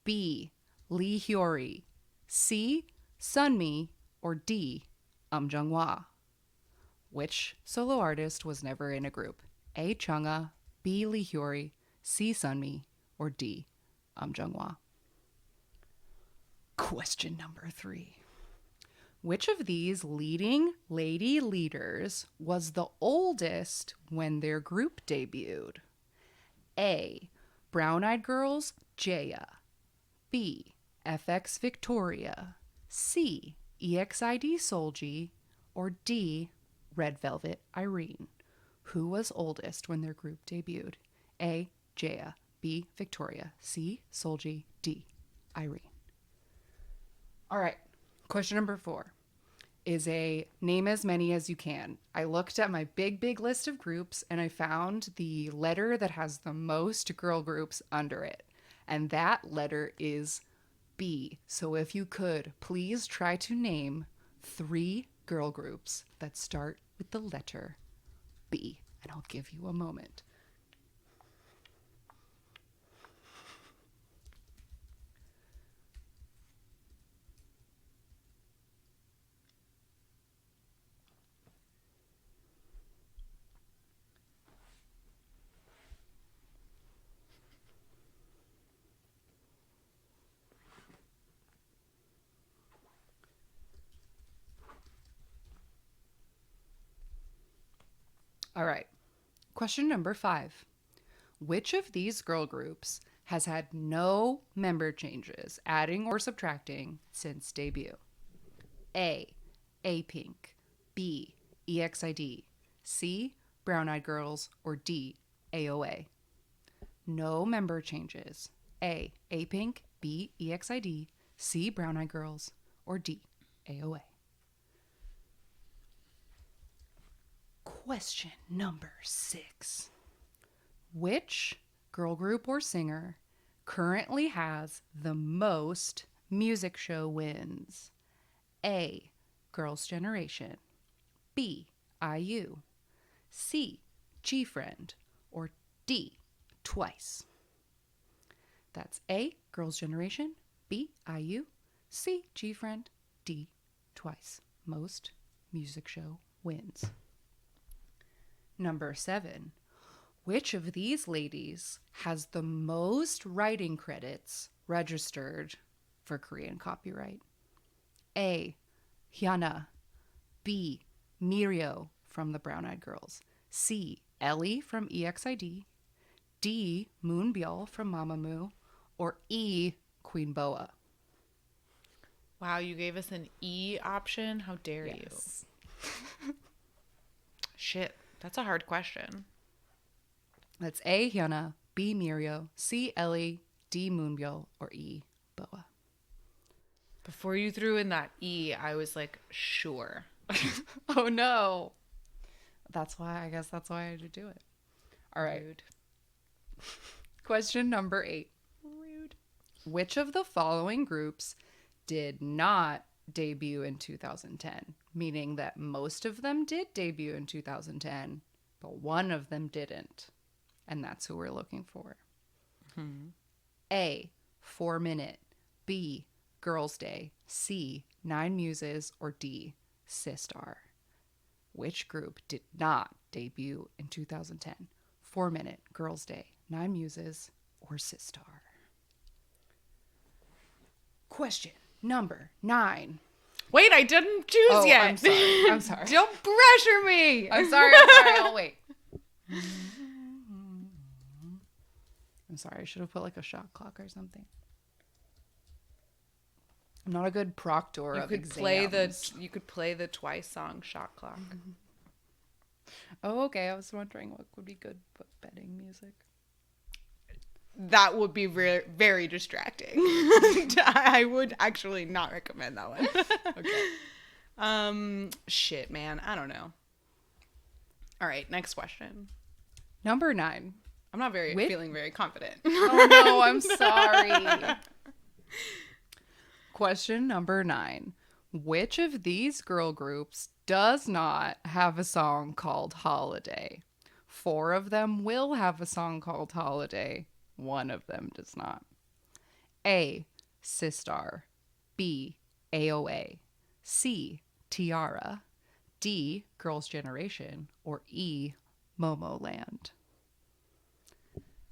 B. Lee Hyori. C. Sunmi. Or D. Jung-hwa. Which solo artist was never in a group? A. Chungha. B. Lee Hyori. C. Sunmi. Or D. Jung-hwa. Question number 3. Which of these leading lady leaders was the oldest when their group debuted? A. Brown Eyed Girls, Jaya. B. FX Victoria. C. EXID Solji. Or D. Red Velvet Irene. Who was oldest when their group debuted? A. Jaya. B. Victoria. C. Solji. D. Irene. All right. Question number 4 is a name as many as you can. I looked at my big list of groups and I found the letter that has the most girl groups under it. And that letter is B. So if you could, please try to name 3 girl groups that start with the letter B. And I'll give you a moment. All right. Question number 5. Which of these girl groups has had no member changes, adding or subtracting, since debut? A. A-Pink. B. EXID. C. Brown Eyed Girls. Or D. AOA. No member changes. A. A-Pink. B. EXID. C. Brown Eyed Girls. Or D. AOA. Question number 6. Which girl group or singer currently has the most music show wins? A. Girls' Generation. B. IU. C. G-Friend. Or D. Twice. That's A. Girls' Generation. B. IU. C. G-Friend. D. Twice. Most music show wins. Number 7. Which of these ladies has the most writing credits registered for Korean copyright? A. Hyuna. B. Mirio from the Brown Eyed Girls. C. Ellie from EXID. D. Moonbyul from Mamamoo. Or E. Queen Boa. Wow, you gave us an E option? How dare Yes. you? Shit, that's a hard question. That's A. Hyuna, B. Mirio, C. Ellie, D. Moonbyul, or E. Boa. Before you threw in that E, I was like, sure. Oh no. I guess that's why I had to do it. All right. Rude. Question number 8. Rude. Which of the following groups did not debut in 2010? Meaning that most of them did debut in 2010, but one of them didn't. And that's who we're looking for. A. 4 Minute. B. Girls' Day. C. 9 Muses. Or D. Sistar. Which group did not debut in 2010? 4 Minute, Girls' Day, 9 Muses, or Sistar? Question number 9. Wait, I didn't choose yet. I'm sorry. I'm sorry. Don't pressure me. I'm sorry. I'll wait. I'm sorry. I should have put like a shot clock or something. I'm not a good proctor of exams. You could play the Twice song Shot Clock. Oh, okay. I was wondering what would be good betting music. That would be very distracting. I would actually not recommend that one. Okay. Shit, man. I don't know. All right, next question. Number 9. I'm not feeling very confident. Oh no, I'm sorry. Question number 9. Which of these girl groups does not have a song called Holiday? 4 of them will have a song called Holiday. 1 of them does not. A. Sistar. B. AOA. C. Tiara. D. Girls' Generation. Or E. Momoland.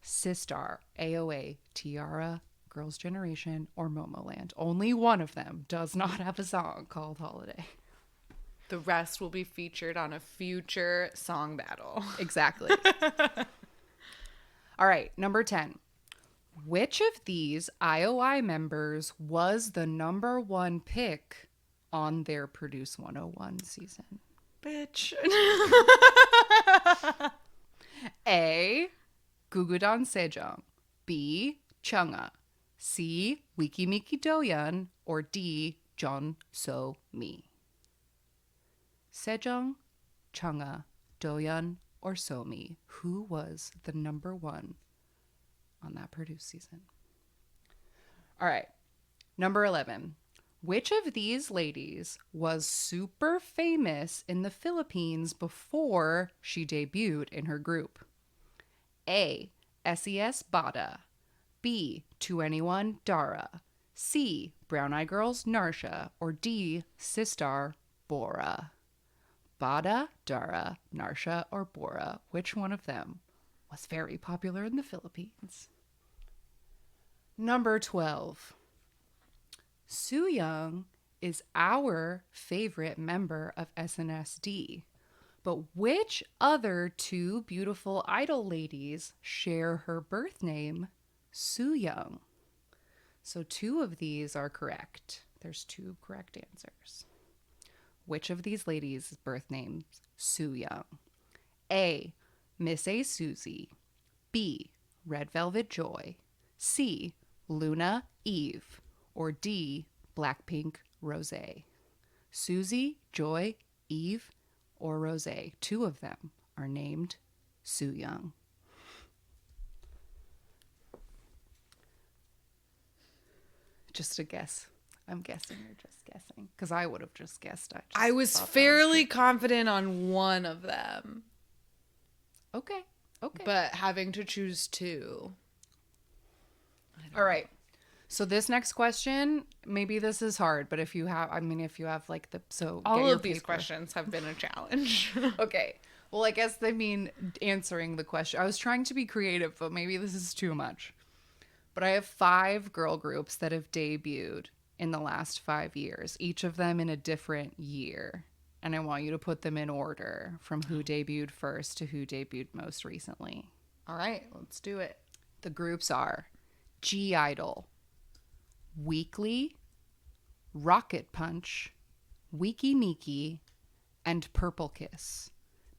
Sistar, AOA, Tiara, Girls' Generation, or Momoland. Only 1 of them does not have a song called Holiday. The rest will be featured on a future song battle. Exactly. All right, number 10. Which of these IOI members was the number 1 pick on their Produce 101 season? Bitch. A. Gugudan Sejong. B. Chungha. C. Wikimiki Doyeon. Or D. Jeon So Mi. Sejong, Chungha, Doyeon, or Somi. Who was the number 1 on that Produce season? All right. Number 11. Which of these ladies was super famous in the Philippines before she debuted in her group? A. SES Bada. B. 2NE1 Dara. C. Brown Eye Girls Narsha. Or D. Sistar Bora. Bada, Dara, Narsha, or Bora. Which one of them was very popular in the Philippines? Number 12. Sooyoung is our favorite member of SNSD. But which other 2 beautiful idol ladies share her birth name, Sooyoung? So 2 of these are correct. There's 2 correct answers. Which of these ladies' birth names Sooyoung? A. Miss A. Suzy. B. Red Velvet Joy. C. Luna Eve. Or D. Blackpink Rosé. Suzy, Joy, Eve, or Rosé. 2 of them are named Sooyoung. Just a guess. I'm guessing you're just guessing. Because I would have just guessed. I was fairly confident on 1 of them. Okay. But having to choose 2. All right. So this next question, maybe this is hard, but if you have like all of these questions have been a challenge. Okay. Well, I guess they mean answering the question. I was trying to be creative, but maybe this is too much. But I have 5 girl groups that have debuted in the last 5 years, each of them in a different year. And I want you to put them in order from who debuted first to who debuted most recently. All right, let's do it. The groups are G-Idol, Weekly, Rocket Punch, Weeky Meeky, and Purple Kiss.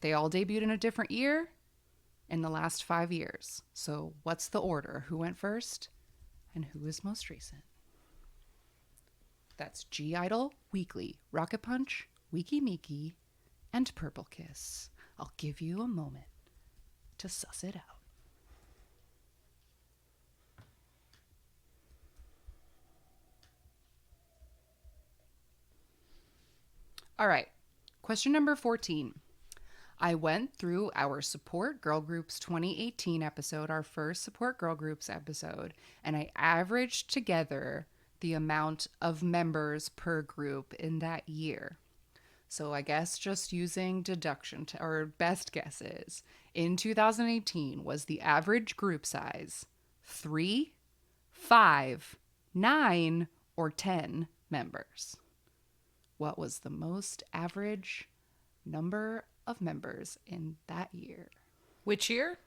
They all debuted in a different year in the last 5 years. So what's the order? Who went first and who is most recent? That's G-Idol, Weekly, Rocket Punch, Weeky Meeky, and Purple Kiss. I'll give you a moment to suss it out. All right, question number 14. I went through our Support Girl Groups 2018 episode, our first Support Girl Groups episode, and I averaged together the amount of members per group in that year. So I guess just using deduction or best guesses, in 2018 was the average group size 3, 5, 9, or 10 members? What was the most average number of members in that year? Which year?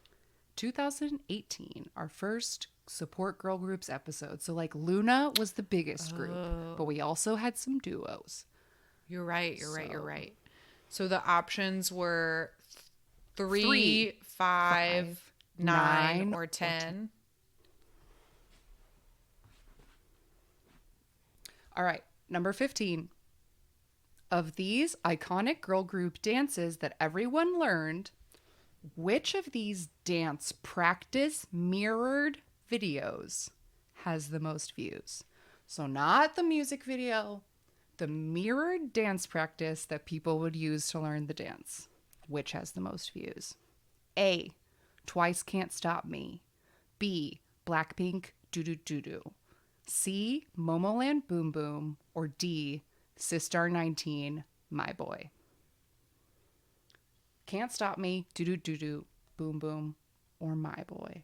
2018, our first Support Girl Groups episode. So like Luna was the biggest group, but we also had some duos. You're right. You're right. So the options were 3, 5, 9, or 10. All right, number 15. Of these iconic girl group dances that everyone learned, which of these dance practice mirrored videos has the most views? So not the music video, the mirrored dance practice that people would use to learn the dance. Which has the most views? A, Twice Can't Stop Me. B, Blackpink Doo Doo Doo Doo. C, Momoland Boom Boom. Or D, Sistar 19, My Boy. Can't Stop Me, Doo Doo Doo Doo, Boom Boom, or My Boy.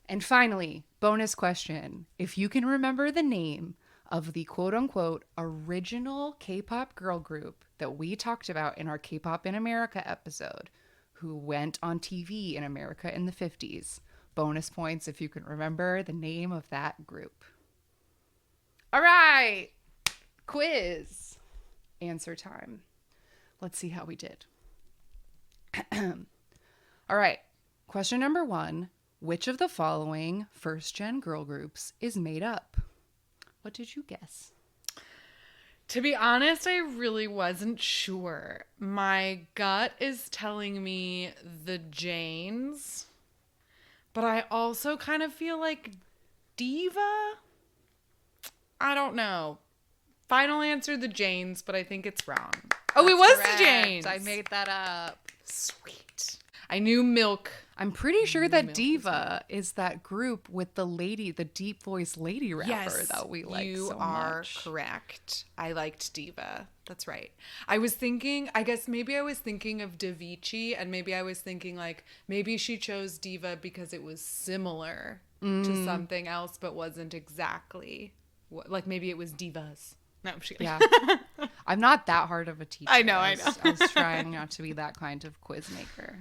And finally, bonus question. If you can remember the name of the quote-unquote original K-pop girl group that we talked about in our K-pop in America episode, who went on TV in America in the 50s. Bonus points if you can remember the name of that group. All right. Quiz. Answer time. Let's see how we did. All right. Question number 1. Which of the following first-gen girl groups is made up? What did you guess? To be honest, I really wasn't sure. My gut is telling me the Janes, but I also kind of feel like Diva? I don't know. Final answer, the Janes, but I think it's wrong. Oh, it was correct. The Janes. I made that up. Sweet. I knew Milk. I'm pretty sure that Diva is that group with the lady, the deep voice lady rapper that we like so much. You are correct. I liked Diva. That's right. I was thinking, I guess maybe I was thinking of Davichi, and maybe I was thinking like, maybe she chose Diva because it was similar to something else, but wasn't exactly. Like maybe it was Divas. No, I'm kidding. Yeah. I'm not that hard of a teacher. I know. I was trying not to be that kind of quiz maker.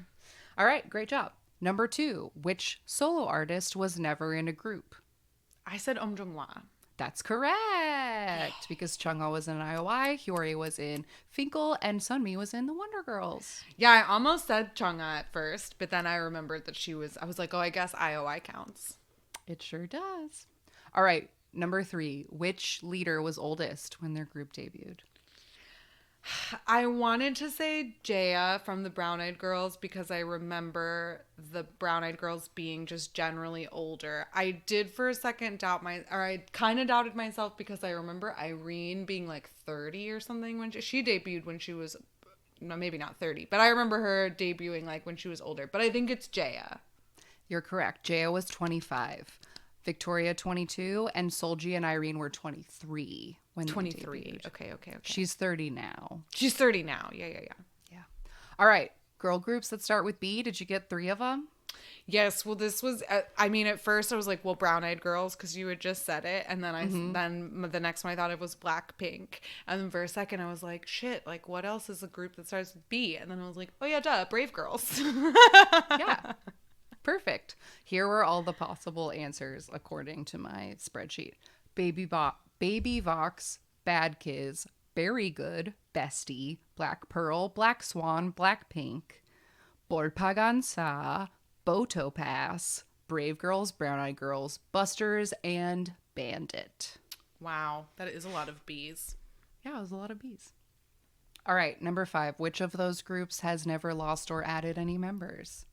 All right, great job. Number 2, which solo artist was never in a group? I said Jung-la. That's correct, because Chungha was in IOI, Hyori was in Finkel, and Sunmi was in the Wonder Girls. Yeah, I almost said Chungha at first, but then I remembered that I was like, oh, I guess IOI counts. It sure does. All right, number 3, which leader was oldest when their group debuted? I wanted to say Jaya from the Brown Eyed Girls because I remember the Brown Eyed Girls being just generally older. I did for a second I kind of doubted myself because I remember Irene being like 30 or something when she debuted when she was, no, maybe not 30, but I remember her debuting like when she was older. But I think it's Jaya. You're correct. Jaya was 25. Victoria 22, and Solji and Irene were 23 when 23. They debuted. Okay. She's 30 now. She's 30 now. Yeah. All right. Girl groups that start with B. Did you get 3 of them? Yes. Well, this was. I mean, at first I was like, "Well, Brown Eyed Girls," because you had just said it, and then then the next one I thought it was Blackpink, and then for a second I was like, "Shit! Like, what else is a group that starts with B?" And then I was like, "Oh yeah, duh, Brave Girls." Yeah. Perfect. Here were all the possible answers according to my spreadsheet. Baby Vox, Bad Kids, Very Good, Bestie, Black Pearl, Black Swan, Blackpink, Borpagan Sa, Boto Pass, Brave Girls, Brown Eyed Girls, Busters, and Bandit. Wow, that is a lot of bees. Yeah, it was a lot of bees. All right, number 5. Which of those groups has never lost or added any members?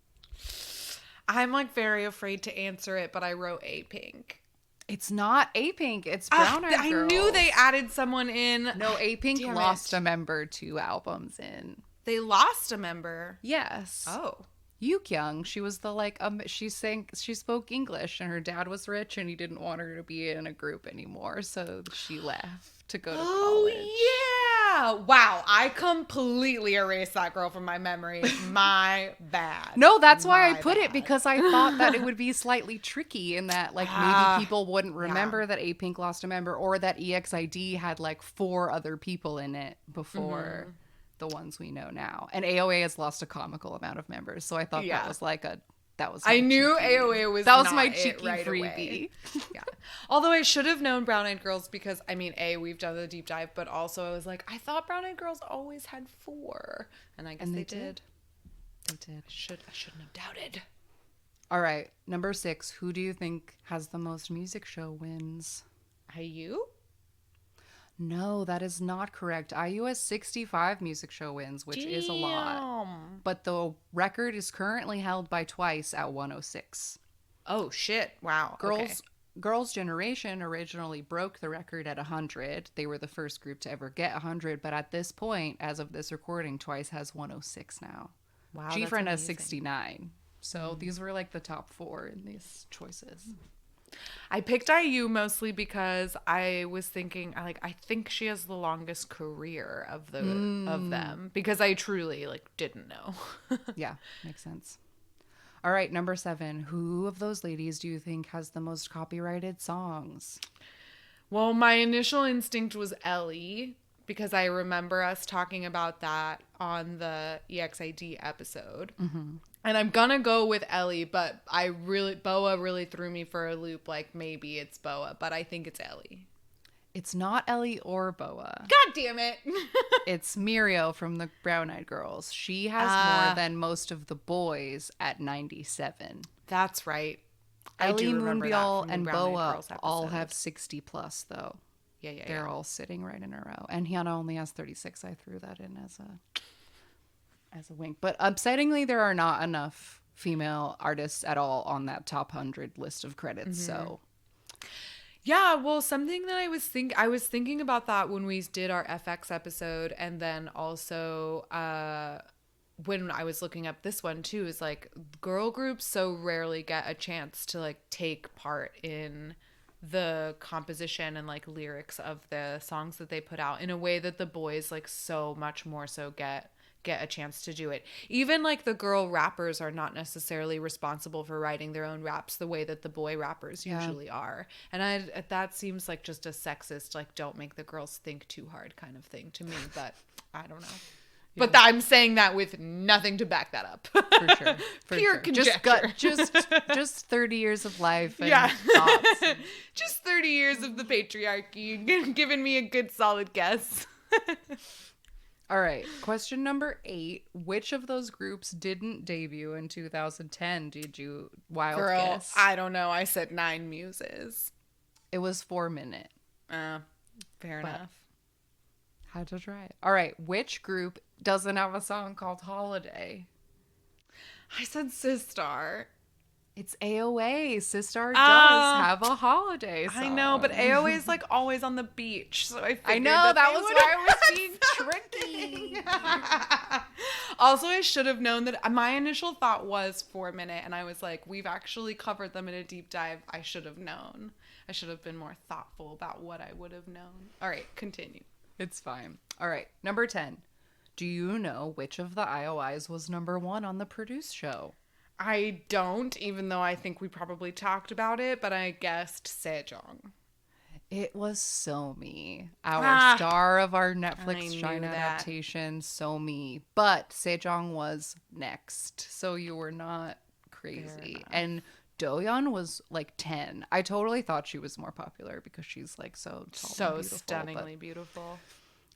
I'm like very afraid to answer it, but I wrote A-Pink. It's not A-Pink. It's Brown Eyed Girls. I knew they added someone in. No, A-Pink Damn lost it. a member 2 albums in. They lost a member. Yes. Oh. Young, she was the she spoke English, and her dad was rich and he didn't want her to be in a group anymore, so she left to go to college. Yeah. Wow, I completely erased that girl from my memory. My bad. No, that's why I My put bad. it, because I thought that it would be slightly tricky in that maybe people wouldn't remember that A-Pink lost a member, or that EXID had 4 other people in it before the ones we know now. And AOA has lost a comical amount of members, so I thought that was I knew cheeky. AOA was that was not my it cheeky right freebie. Away. Yeah. Although I should have known Brown Eyed Girls because, I mean, we've done the deep dive, but also I was like, I thought Brown Eyed Girls always had 4. And I guess they did. They did. I shouldn't have doubted. All right, number 6. Who do you think has the most music show wins? IU? No, that is not correct. IU has 65 music show wins, which is a lot. But the record is currently held by Twice at 106. Oh, shit. Wow. Girls' Generation originally broke the record at 100. They were the first group to ever get 100, but at this point, as of this recording, Twice has 106 now. Wow. G-Friend has 69. So these were the top 4 in these choices. I picked IU mostly because I was thinking, I think she has the longest career of them, because I truly didn't know. Yeah, makes sense. All right, number 7. Who of those ladies do you think has the most copyrighted songs? Well, my initial instinct was Ellie, because I remember us talking about that on the EXID episode. Mm-hmm. And I'm gonna go with Ellie, but Boa really threw me for a loop. Maybe it's Boa, but I think it's Ellie. It's not Ellie or Boa. God damn it! It's Muriel from the Brown Eyed Girls. She has more than most of the boys at 97. That's right. Ellie, Moonbyul, and Boa all have 60 plus, though. Yeah. They're all sitting right in a row. And Hannah only has 36. I threw that in as a wink. But upsettingly, there are not enough female artists at all on that top 100 list of credits. So yeah, well, something that I was thinking about that when we did our FX episode, and then also when I was looking up this one too, is girl groups so rarely get a chance to take part in the composition and lyrics of the songs that they put out in a way that the boys so much more so get a chance to do it. Even the girl rappers are not necessarily responsible for writing their own raps the way that the boy rappers usually are. And that seems just a sexist, don't make the girls think too hard kind of thing to me, but I don't know. Yeah. But I'm saying that with nothing to back that up. For sure. Pure conjecture. Just 30 years of life and thoughts. Just 30 years of the patriarchy giving me a good solid guess. All right. Question number 8. Which of those groups didn't debut in 2010? Did you Girl, guess? I don't know. I said 9 Muses. It was 4 Minute. Fair enough. Had to try it. All right. Which group doesn't have a song called Holiday? I said Sistar. It's AOA. Sistar does have a holiday song. I know, but AOA is always on the beach, so I know that was why I was being tricky. Also, I should have known that. My initial thought was 4 Minute, and I was we've actually covered them in a deep dive. I should have known. I should have been more thoughtful about what I would have known. All right, continue. It's fine. All right, number 10. Do you know which of the IOIs was number 1 on the Produce show? I don't, even though I think we probably talked about it, but I guessed Sejong. It was Somi, our star of our Netflix Shine adaptation, Somi. But Sejong was next, so you were not crazy. And Doyeon was like 10. I totally thought she was more popular because she's like so tall So and beautiful, stunningly beautiful.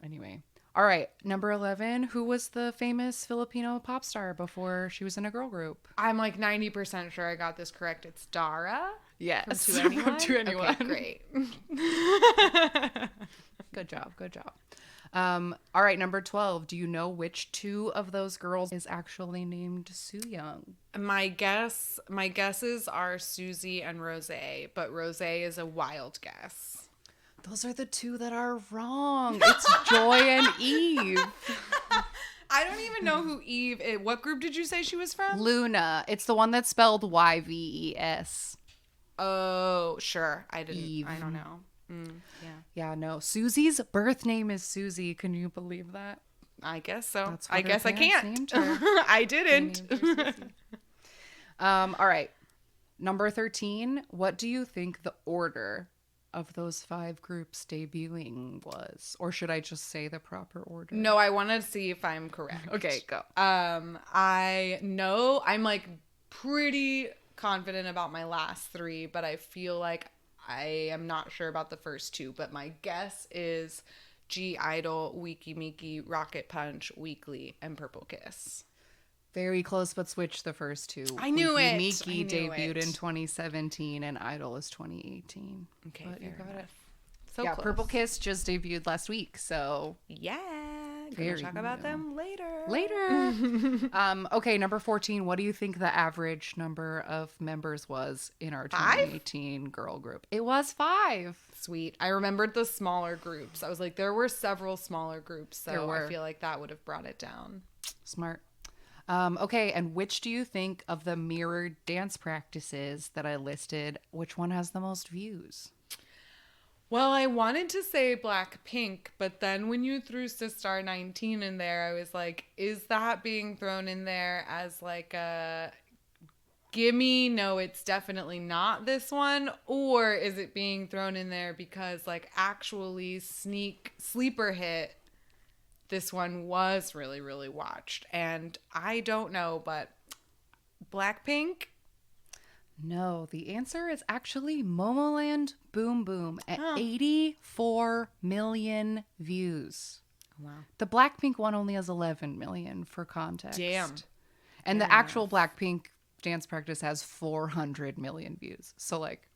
anyway. All right, number 11. Who was the famous Filipino pop star before she was in a girl group? I'm like 90% sure I got this correct. It's Dara. Yes. From To Anyone? To Anyone. Okay, great. Good job. Good job. All right, number 12. Do you know which two of those girls is actually named Sooyoung? My guesses are Susie and Rose, but Rose is a wild guess. Those are the two that are wrong. It's Joy and Eve. I don't even know who Eve is. What group did you say she was from? Luna. It's the one that's spelled Yves. Oh, sure. I didn't. Eve. I don't know. Yeah. Yeah, no. Susie's birth name is Susie. Can you believe that? I guess so. That's what I her guess I parents can't. named her. I They didn't. named her Susie. All right. Number 13. What do you think the order of those 5 groups debuting was? Or should I just say the proper order? No, I want to see if I'm correct. Okay, go. I know I'm like pretty confident about my last 3, but I feel like I am not sure about the first 2. But my guess is G Idol, Wiki Miki, Rocket Punch, Weekly, and Purple Kiss. Very close, but switch the first 2. I knew it. Miki I knew debuted it. in 2017 and Idol is 2018. Okay, But you fair got enough. it. So Yeah, close. Purple Kiss just debuted last week, so Yeah. Very Gonna talk about new. them later. later. Okay, number 14. What do you think the average number of members was in our 2018 girl group? It was 5. Sweet. I remembered the smaller groups. I was like, there were several smaller groups, so There were. I feel like that would have brought it down. Smart. Okay, and which do you think of the mirrored dance practices that I listed? Which one has the most views? Well, I wanted to say Blackpink, but then when you threw Sistar 19 in there, I was like, is that being thrown in there as like a gimme? No, it's definitely not this one. Or is it being thrown in there because like actually sleeper hit, this one was really, really watched. And I don't know, but Blackpink? No, the answer is actually Momoland Boom Boom at 84 million views. Wow. The Blackpink one only has 11 million for context. Damn. And the actual Blackpink dance practice has 400 million views. So like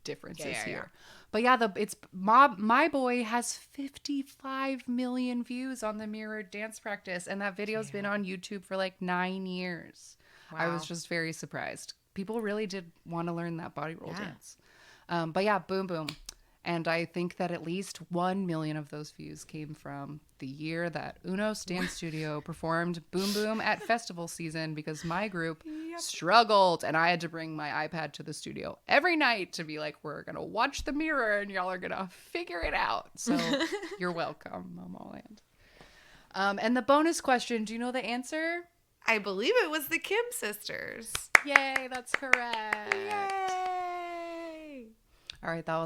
differences here. But yeah, it's My Boy has 55 million views on the mirrored dance practice, and that video's been on YouTube for like 9 years. I was just very surprised. People really did want to learn that body roll dance. But yeah, Boom Boom. And I think that at least 1 million of those views came from the year that Uno's dance studio performed Boom Boom at festival season, because my group struggled and I had to bring my iPad to the studio every night to be like, we're going to watch the mirror and y'all are going to figure it out. So you're welcome, Momoland. And the bonus question, do you know the answer? I believe it was the Kim sisters. Yay, that's correct. Yay! All right, that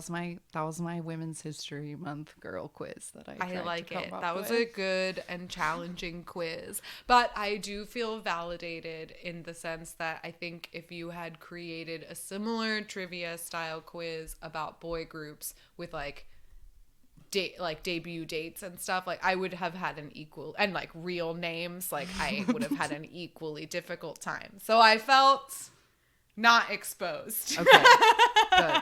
was my Women's History Month girl quiz that I tried like to come it. up That was with. a good and challenging quiz. But I do feel validated in the sense that I think if you had created a similar trivia style quiz about boy groups with like debut dates and stuff, like I would have had an equal, and like real names, like I would have had an equally difficult time. So I felt not exposed. Okay. Good.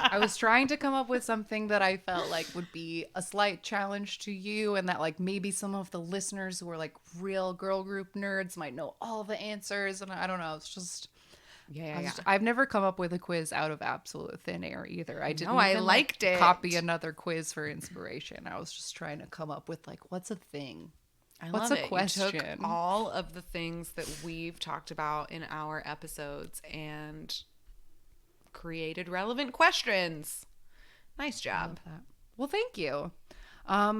I was trying to come up with something that I felt like would be a slight challenge to you, and that like maybe some of the listeners who are like real girl group nerds might know all the answers, and I don't know, it's just I've never come up with a quiz out of absolute thin air either. I didn't I even, liked it. Copy another quiz for inspiration. I was just trying to come up with like, what's a thing? What's love a it. question? You took all of the things that we've talked about in our episodes and created relevant questions. Nice I job. love that. Well, thank you.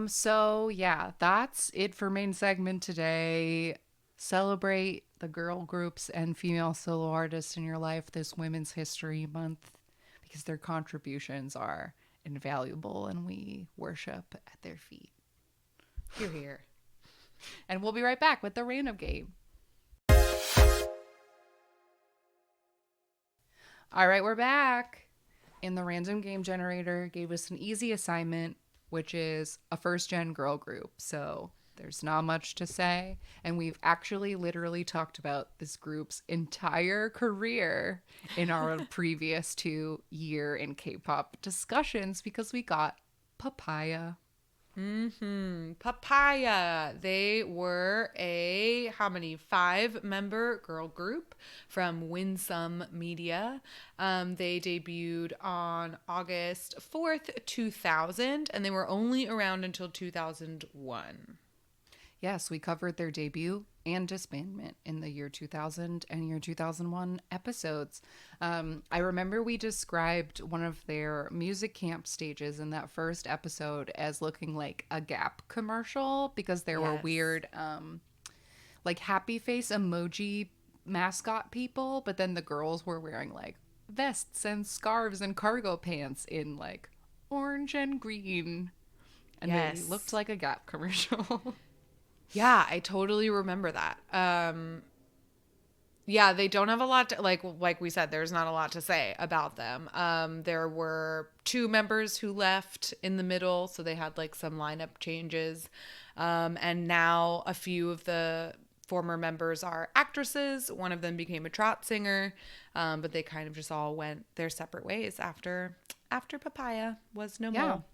So yeah, that's it for main segment today. Celebrate the girl groups and female solo artists in your life this Women's History Month, because their contributions are invaluable and we worship at their feet. You're here. And we'll be right back with the random game. All right, we're back. And the random game generator gave us an easy assignment, which is a first gen girl group. So there's not much to say. And we've actually literally talked about this group's entire career in our previous 2-year in K-pop discussions because we got Papaya. Papaya. They were a 5-member girl group from Winsome Media. They debuted on August 4th, 2000, and they were only around until 2001. Yes, we covered their debut and disbandment in the year 2000 and year 2001 episodes. I remember we described one of their music camp stages in that first episode as looking like a Gap commercial because there were weird, like happy face emoji mascot people, but then the girls were wearing like vests and scarves and cargo pants in like orange and green. And they looked like a Gap commercial. Yeah, I totally remember that. Yeah, they don't have a lot to, like we said, there's not a lot to say about them. There were 2 members who left in the middle, so they had like some lineup changes. And now a few of the former members are actresses. One of them became a trot singer, but they kind of just all went their separate ways after Papaya was no more.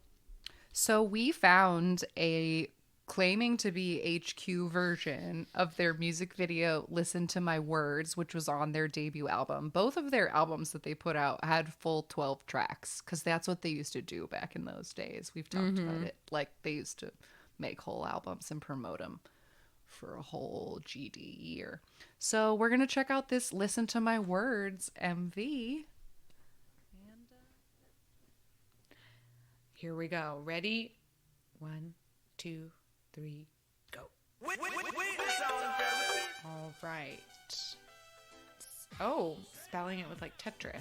So we found a claiming to be HQ version of their music video Listen to My Words, which was on their debut album. Both of their albums that they put out had full 12 tracks because that's what they used to do back in those days. We've talked about it. Like they used to make whole albums and promote them for a whole GD year. So we're going to check out this Listen to My Words MV. And here we go. Ready? 1, 2, 3, go. All right. Oh, spelling it with like Tetris.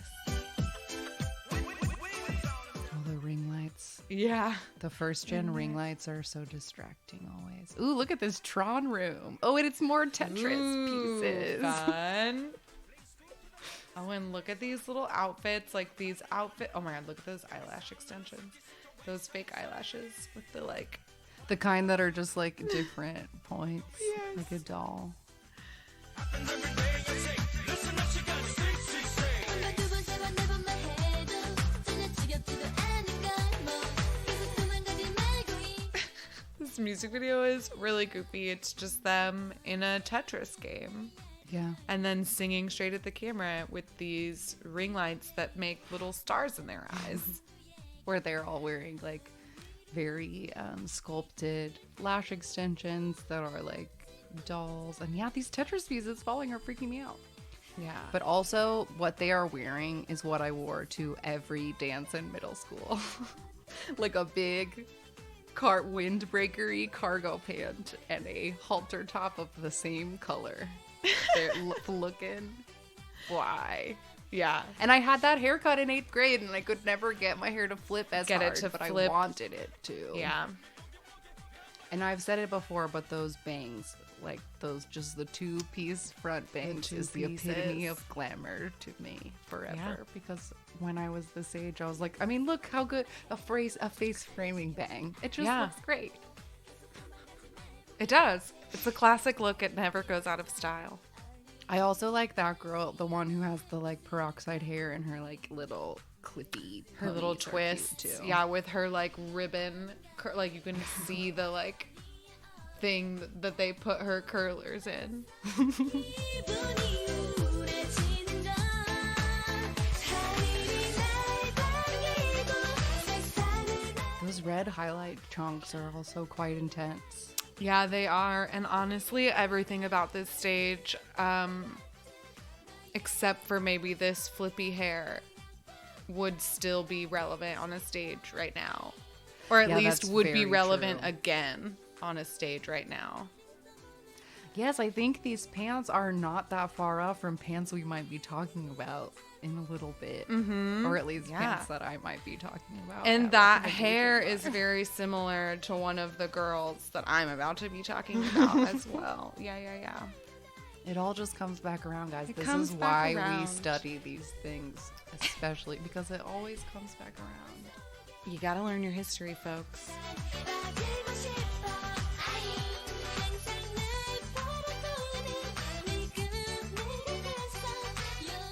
all the ring lights. Yeah. The first gen ring lights are so distracting always. Ooh, look at this Tron room. Oh, and it's more Tetris pieces. Fun. Oh, and look at these little outfits. Like these outfits. Oh my God, look at those eyelash extensions. Those fake eyelashes with the like. The kind that are just like different points. Yes. Like a doll. This music video is really goofy. It's just them in a Tetris game. Yeah. And then singing straight at the camera with these ring lights that make little stars in their eyes. Where they're all wearing like very sculpted lash extensions that are like dolls. And yeah, these Tetris pieces falling are freaking me out. Yeah. But also what they are wearing is what I wore to every dance in middle school. Like a big windbreakery cargo pant and a halter top of the same color. They're looking why. Yeah. And I had that haircut in 8th grade and I could never get my hair to flip as hard, but I wanted it to. Yeah. And I've said it before, but those bangs, like those, just the 2-piece front bangs is the epitome of glamour to me forever. Yeah. Because when I was this age, I was like, I mean, look how good a face framing bang. It just looks great. It does. It's a classic look. It never goes out of style. I also like that girl, the one who has the like peroxide hair and her like little clippy, her little twist too. Yeah, with her like ribbon, like you can see the like thing that they put her curlers in. Those red highlight chunks are also quite intense. Yeah, they are. And honestly, everything about this stage, except for maybe this flippy hair, would still be relevant on a stage right now. Or at least would be relevant again on a stage right now. Yes, I think these pants are not that far off from pants we might be talking about in a little bit. Mm-hmm. Or at least pants that I might be talking about. And that hair is very similar to one of the girls that I'm about to be talking about as well. Yeah. It all just comes back around, guys. It This comes is back why we around. study these things, especially because it always comes back around. You gotta learn your history, folks.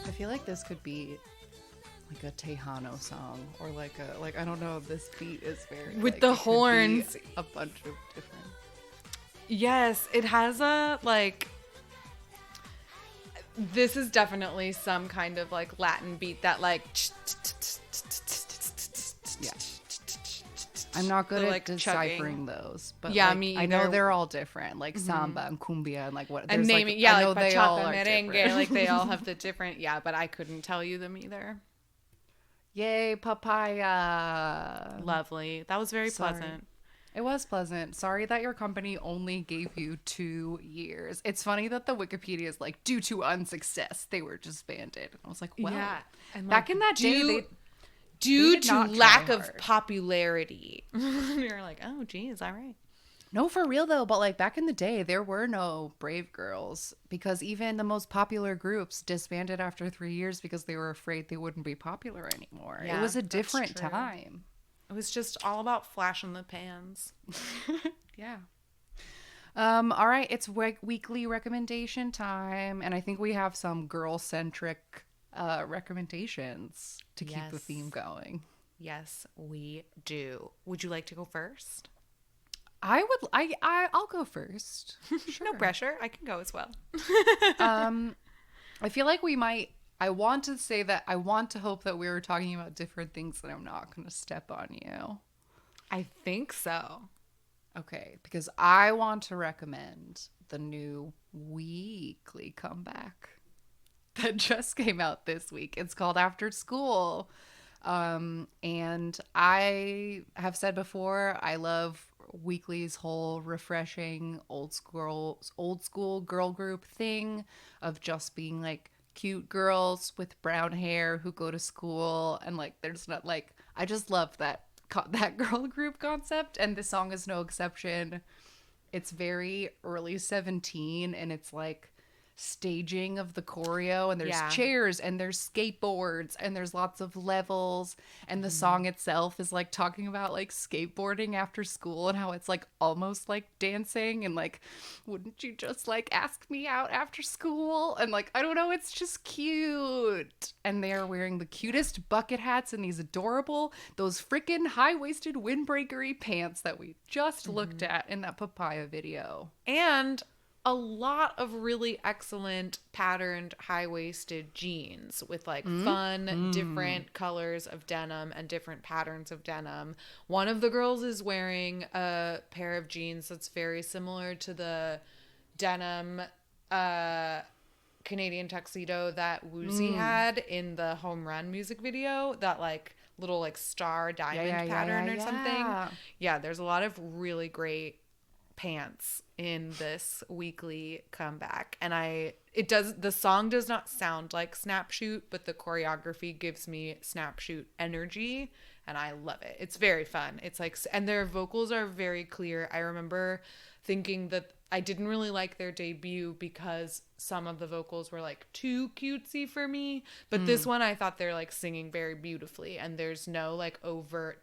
I feel like this could be like a Tejano song, or like I don't know. This beat is very With like, the it could be horns. a bunch of different. Yes, it has a like. This is definitely some kind of like Latin beat that like. Yeah. I'm not good The, at like, deciphering those, but Yeah, like, me I know either. they're all different, like samba and cumbia and like what. And there's, naming, like, yeah, I know like they all bachata, are merengue, different. like they all have the different, yeah, but I couldn't tell you them either. Yay, papaya! Lovely. That was very Sorry. pleasant. It was pleasant. Sorry that your company only gave you 2 years. It's funny that the Wikipedia is like, due to unsuccess, they were disbanded. I was like, well, Yeah. And back like, in that day, due did to not try lack of hard. popularity. You're like, oh, geez, all right. no, for real though, but like back in the day, there were no Brave Girls because even the most popular groups disbanded after 3 years because they were afraid they wouldn't be popular anymore. Yeah, It was a that's different true. time. It was just all about flashing the pans. Yeah. All right, it's weekly recommendation time, and I think we have some girl-centric recommendations to keep the Yes. theme going. Yes, we do. Would you like to go first? I'll go first. No pressure. I can go as well. I feel like we might. I want to say that I want to hope that we were talking about different things, and I'm not going to step on you. I think so. Okay, because I want to recommend the new weekly comeback that just came out this week. It's called After School. And I have said before, I love Weekly's whole refreshing old school girl group thing of just being like cute girls with brown hair who go to school, and like there's not like I just love that girl group concept, and this song is no exception. It's very early 17, and it's like staging of the choreo, and there's Yeah. chairs and there's skateboards and there's lots of levels, and the song itself is like talking about like skateboarding after school and how it's like almost like dancing, and like, wouldn't you just like ask me out after school, and like I don't know, it's just cute. And they're wearing the cutest bucket hats and those freaking high-waisted windbreakery pants that we just looked at in that papaya video. And a lot of really excellent patterned high-waisted jeans with like fun different colors of denim and different patterns of denim. One of the girls is wearing a pair of jeans that's very similar to the denim Canadian tuxedo that Woozy had in the Home Run music video, that like little like star diamond pattern or something. Yeah, there's a lot of really great pants in this weekly comeback, and the song does not sound like Snapshoot, but the choreography gives me Snapshoot energy, and I love it. It's very fun. It's like, and their vocals are very clear. I remember thinking that I didn't really like their debut because some of the vocals were like too cutesy for me, but this one I thought they're like singing very beautifully, and there's no like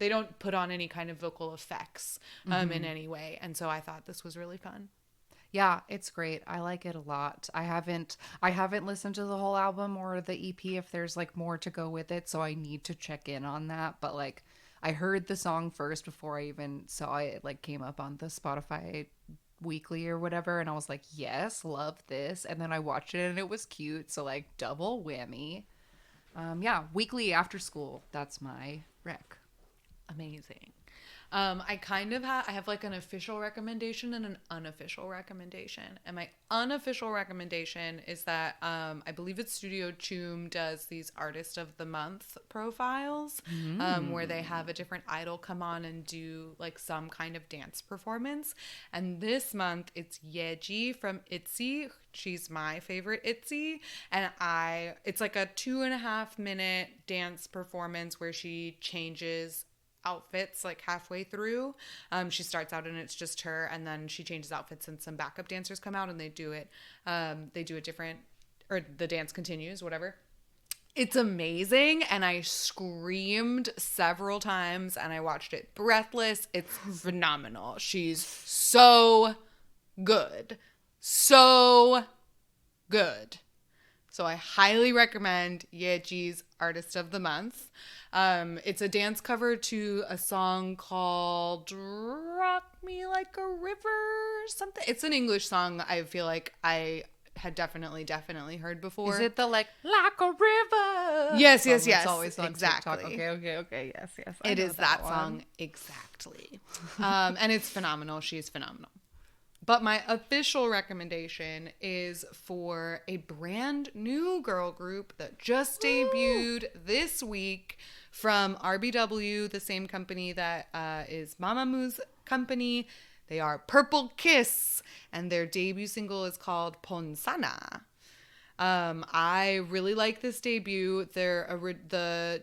they don't put on any kind of vocal effects in any way, and so I thought this was really fun. Yeah, it's great. I like it a lot. I haven't listened to the whole album or the EP if there's like more to go with it, so I need to check in on that. But like I heard the song first before I even saw it. It like came up on the Spotify weekly or whatever, and I was like, yes, love this. And then I watched it and it was cute, so like double whammy. Yeah, weekly After School. That's my rec. Amazing. I have like an official recommendation and an unofficial recommendation. And my unofficial recommendation is that I believe it's Studio Choom does these Artist of the Month profiles where they have a different idol come on and do like some kind of dance performance. And this month it's Yeji from ITZY. She's my favorite ITZY. And it's like a 2.5 minute dance performance where she changes outfits like halfway through. She starts out and it's just her, and then she changes outfits and some backup dancers come out and they do it. They do it different, or the dance continues, whatever. It's amazing, and I screamed several times, and I watched it breathless. It's phenomenal. She's so good. So good. So I highly recommend Yeji's Artist of the Month. It's a dance cover to a song called Rock Me Like a River, something. It's an English song I feel like I had definitely heard before. Is it the like a river? Yes. It's always on exactly. TikTok. Okay. Yes. It is that song exactly. And it's phenomenal. She's phenomenal. But my official recommendation is for a brand new girl group that just debuted this week from RBW, the same company that is Mamamoo's company. They are Purple Kiss, and their debut single is called Ponsana. I really like this debut. The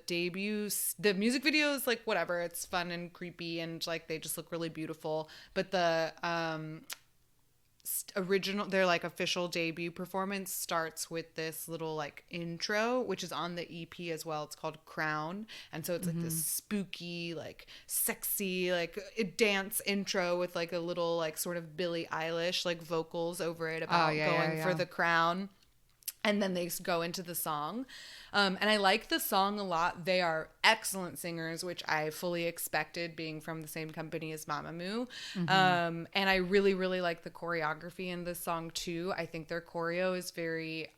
music video is like whatever. It's fun and creepy, and like they just look really beautiful. But the original, their like official debut performance starts with this little like intro, which is on the EP as well. It's called Crown, and so it's like this spooky, like sexy, like dance intro with like a little like sort of Billie Eilish like vocals over it about going for the crown. And then they go into the song. And I like the song a lot. They are excellent singers, which I fully expected being from the same company as Mamamoo. And I really, really like the choreography in this song too. I think their choreo is very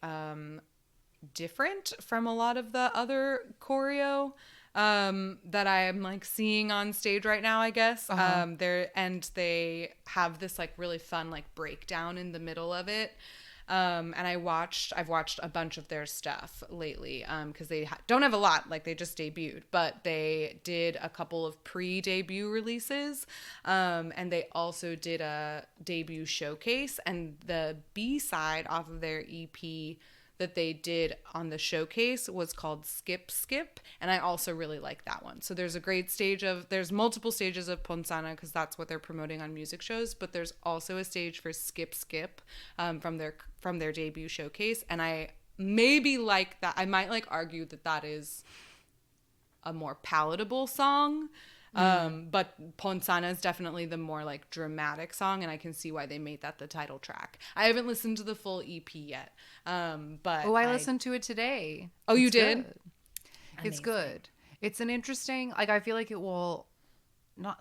different from a lot of the other choreo that I'm like seeing on stage right now, I guess. They have this like really fun like breakdown in the middle of it. And I've watched a bunch of their stuff lately because they don't have a lot, like they just debuted, but they did a couple of pre-debut releases, and they also did a debut showcase, and the B-side off of their EP that they did on the showcase was called Skip Skip, and I also really like that one. So there's multiple stages of Ponsana because that's what they're promoting on music shows, but there's also a stage for Skip Skip from their debut showcase, and I maybe like that. I might like argue that is a more palatable song. But Ponsana is definitely the more like dramatic song, and I can see why they made that the title track. I haven't listened to the full EP yet, but I listened to it today. Oh, you did? Good. It's good. It's an interesting, like I feel like it will not.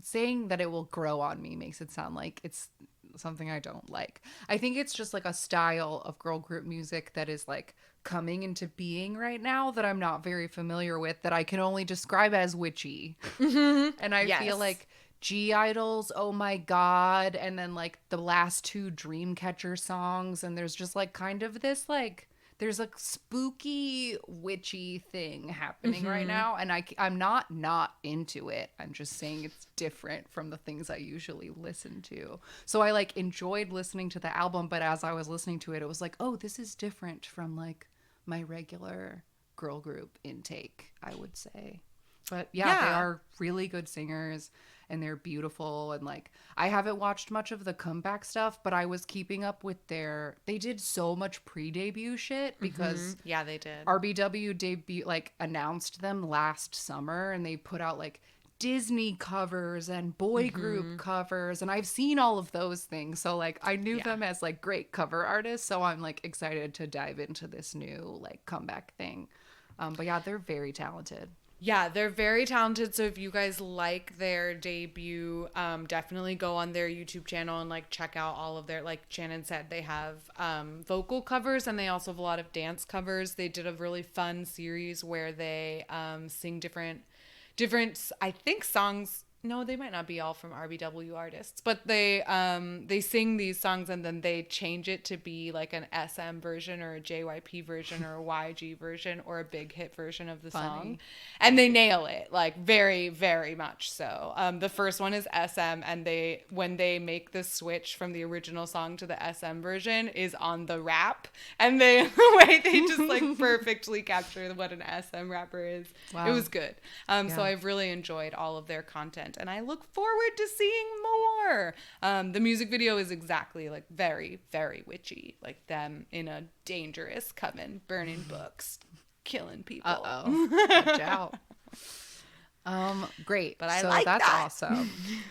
Saying that it will grow on me makes it sound like it's something I don't like. I think it's just like a style of girl group music that is like coming into being right now that I'm not very familiar with, that I can only describe as witchy. And I feel like G-Idol's Oh My God, and then like the last two Dreamcatcher songs, and there's just like kind of this like there's a spooky witchy thing happening right now, and I'm not into it. I'm just saying it's different from the things I usually listen to. So I like enjoyed listening to the album, but as I was listening to it, it was like, oh, this is different from like my regular girl group intake, I would say. But yeah, they are really good singers, and they're beautiful. And like, I haven't watched much of the comeback stuff, but I was keeping up with they did so much pre-debut shit because yeah, they did. RBW announced them last summer, and they put out like Disney covers and boy group covers, and I've seen all of those things. So like I knew them as like great cover artists, so I'm like excited to dive into this new like comeback thing. But yeah, they're very talented. Yeah, they're very talented. So if you guys like their debut, definitely go on their YouTube channel and like check out all of their, like Shannon said, they have vocal covers, and they also have a lot of dance covers. They did a really fun series where they sing different I think songs no, they might not be all from RBW artists, but they sing these songs and then they change it to be like an SM version or a JYP version or a YG version or a big hit version of the song, and they nail it, like very, very much so. The first one is SM, and when they make the switch from the original song to the SM version is on the rap, and the way they just like perfectly capture what an SM rapper is. Wow. It was good. So I've really enjoyed all of their content. And I look forward to seeing more. The music video is exactly like very, very witchy, like them in a dangerous coven, burning books, killing people. Watch out. Great. But that's that. Awesome.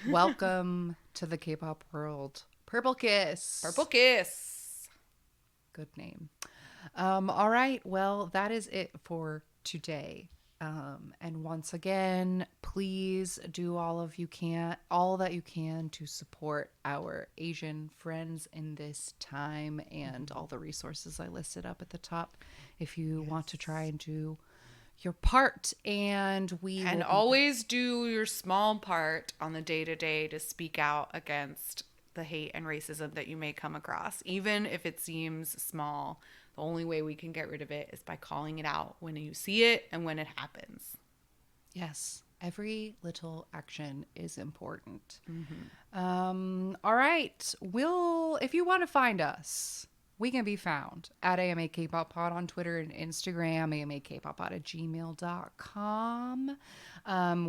Welcome to the K-pop world. Purple Kiss. Purple Kiss. Good name. All right. Well, that is it for today. And once again, please do all that you can to support our Asian friends in this time, and all the resources I listed up at the top if you want to try and do your part. And always do your small part on the day-to-day to speak out against the hate and racism that you may come across, even if it seems small. The only way we can get rid of it is by calling it out when you see it and when it happens. Yes. Every little action is important. Mm-hmm. All right. If you want to find us, we can be found at AMA Kpop Pod on Twitter and Instagram, amakpoppod@gmail.com.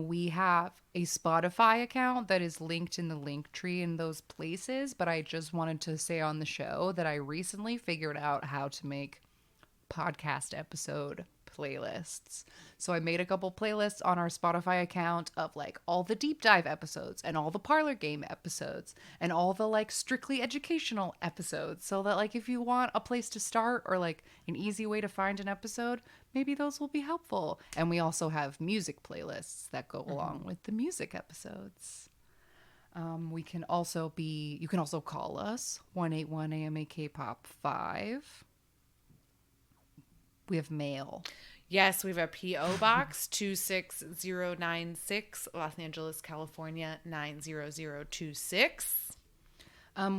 We have a Spotify account that is linked in the link tree in those places, but I just wanted to say on the show that I recently figured out how to make podcast episode playlists. So I made a couple playlists on our Spotify account of like all the deep dive episodes and all the parlor game episodes and all the like strictly educational episodes, so that like if you want a place to start or like an easy way to find an episode, maybe those will be helpful. And we also have music playlists that go along with the music episodes. You can also call us 181-AMA-KPOP-5. We have mail. Yes, we have a P.O. Box 26096, Los Angeles, California 90026.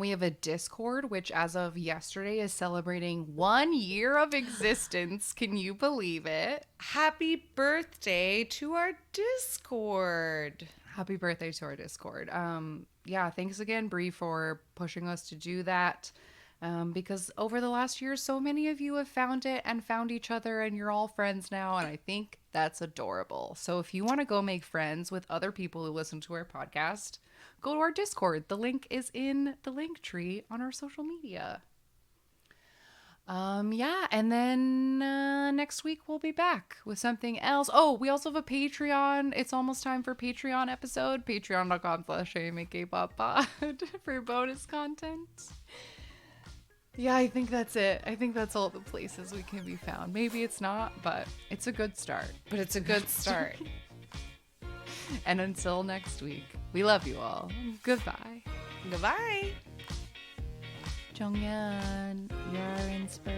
We have a Discord, which as of yesterday is celebrating 1 year of existence. Can you believe it? Happy birthday to our Discord. Happy birthday to our Discord. Thanks again, Bree, for pushing us to do that. Because over the last year, so many of you have found it and found each other, and you're all friends now, and I think that's adorable. So if you want to go make friends with other people who listen to our podcast, go to our Discord. The link is in the link tree on our social media. And then next week we'll be back with something else. Oh, we also have a Patreon. It's almost time for Patreon episode. Patreon.com/AMAKPOPPod for bonus content. Yeah, I think that's it. I think that's all the places we can be found. Maybe it's not, but it's a good start. And until next week, we love you all. Goodbye. Goodbye. Jonghyun, you're our inspiration.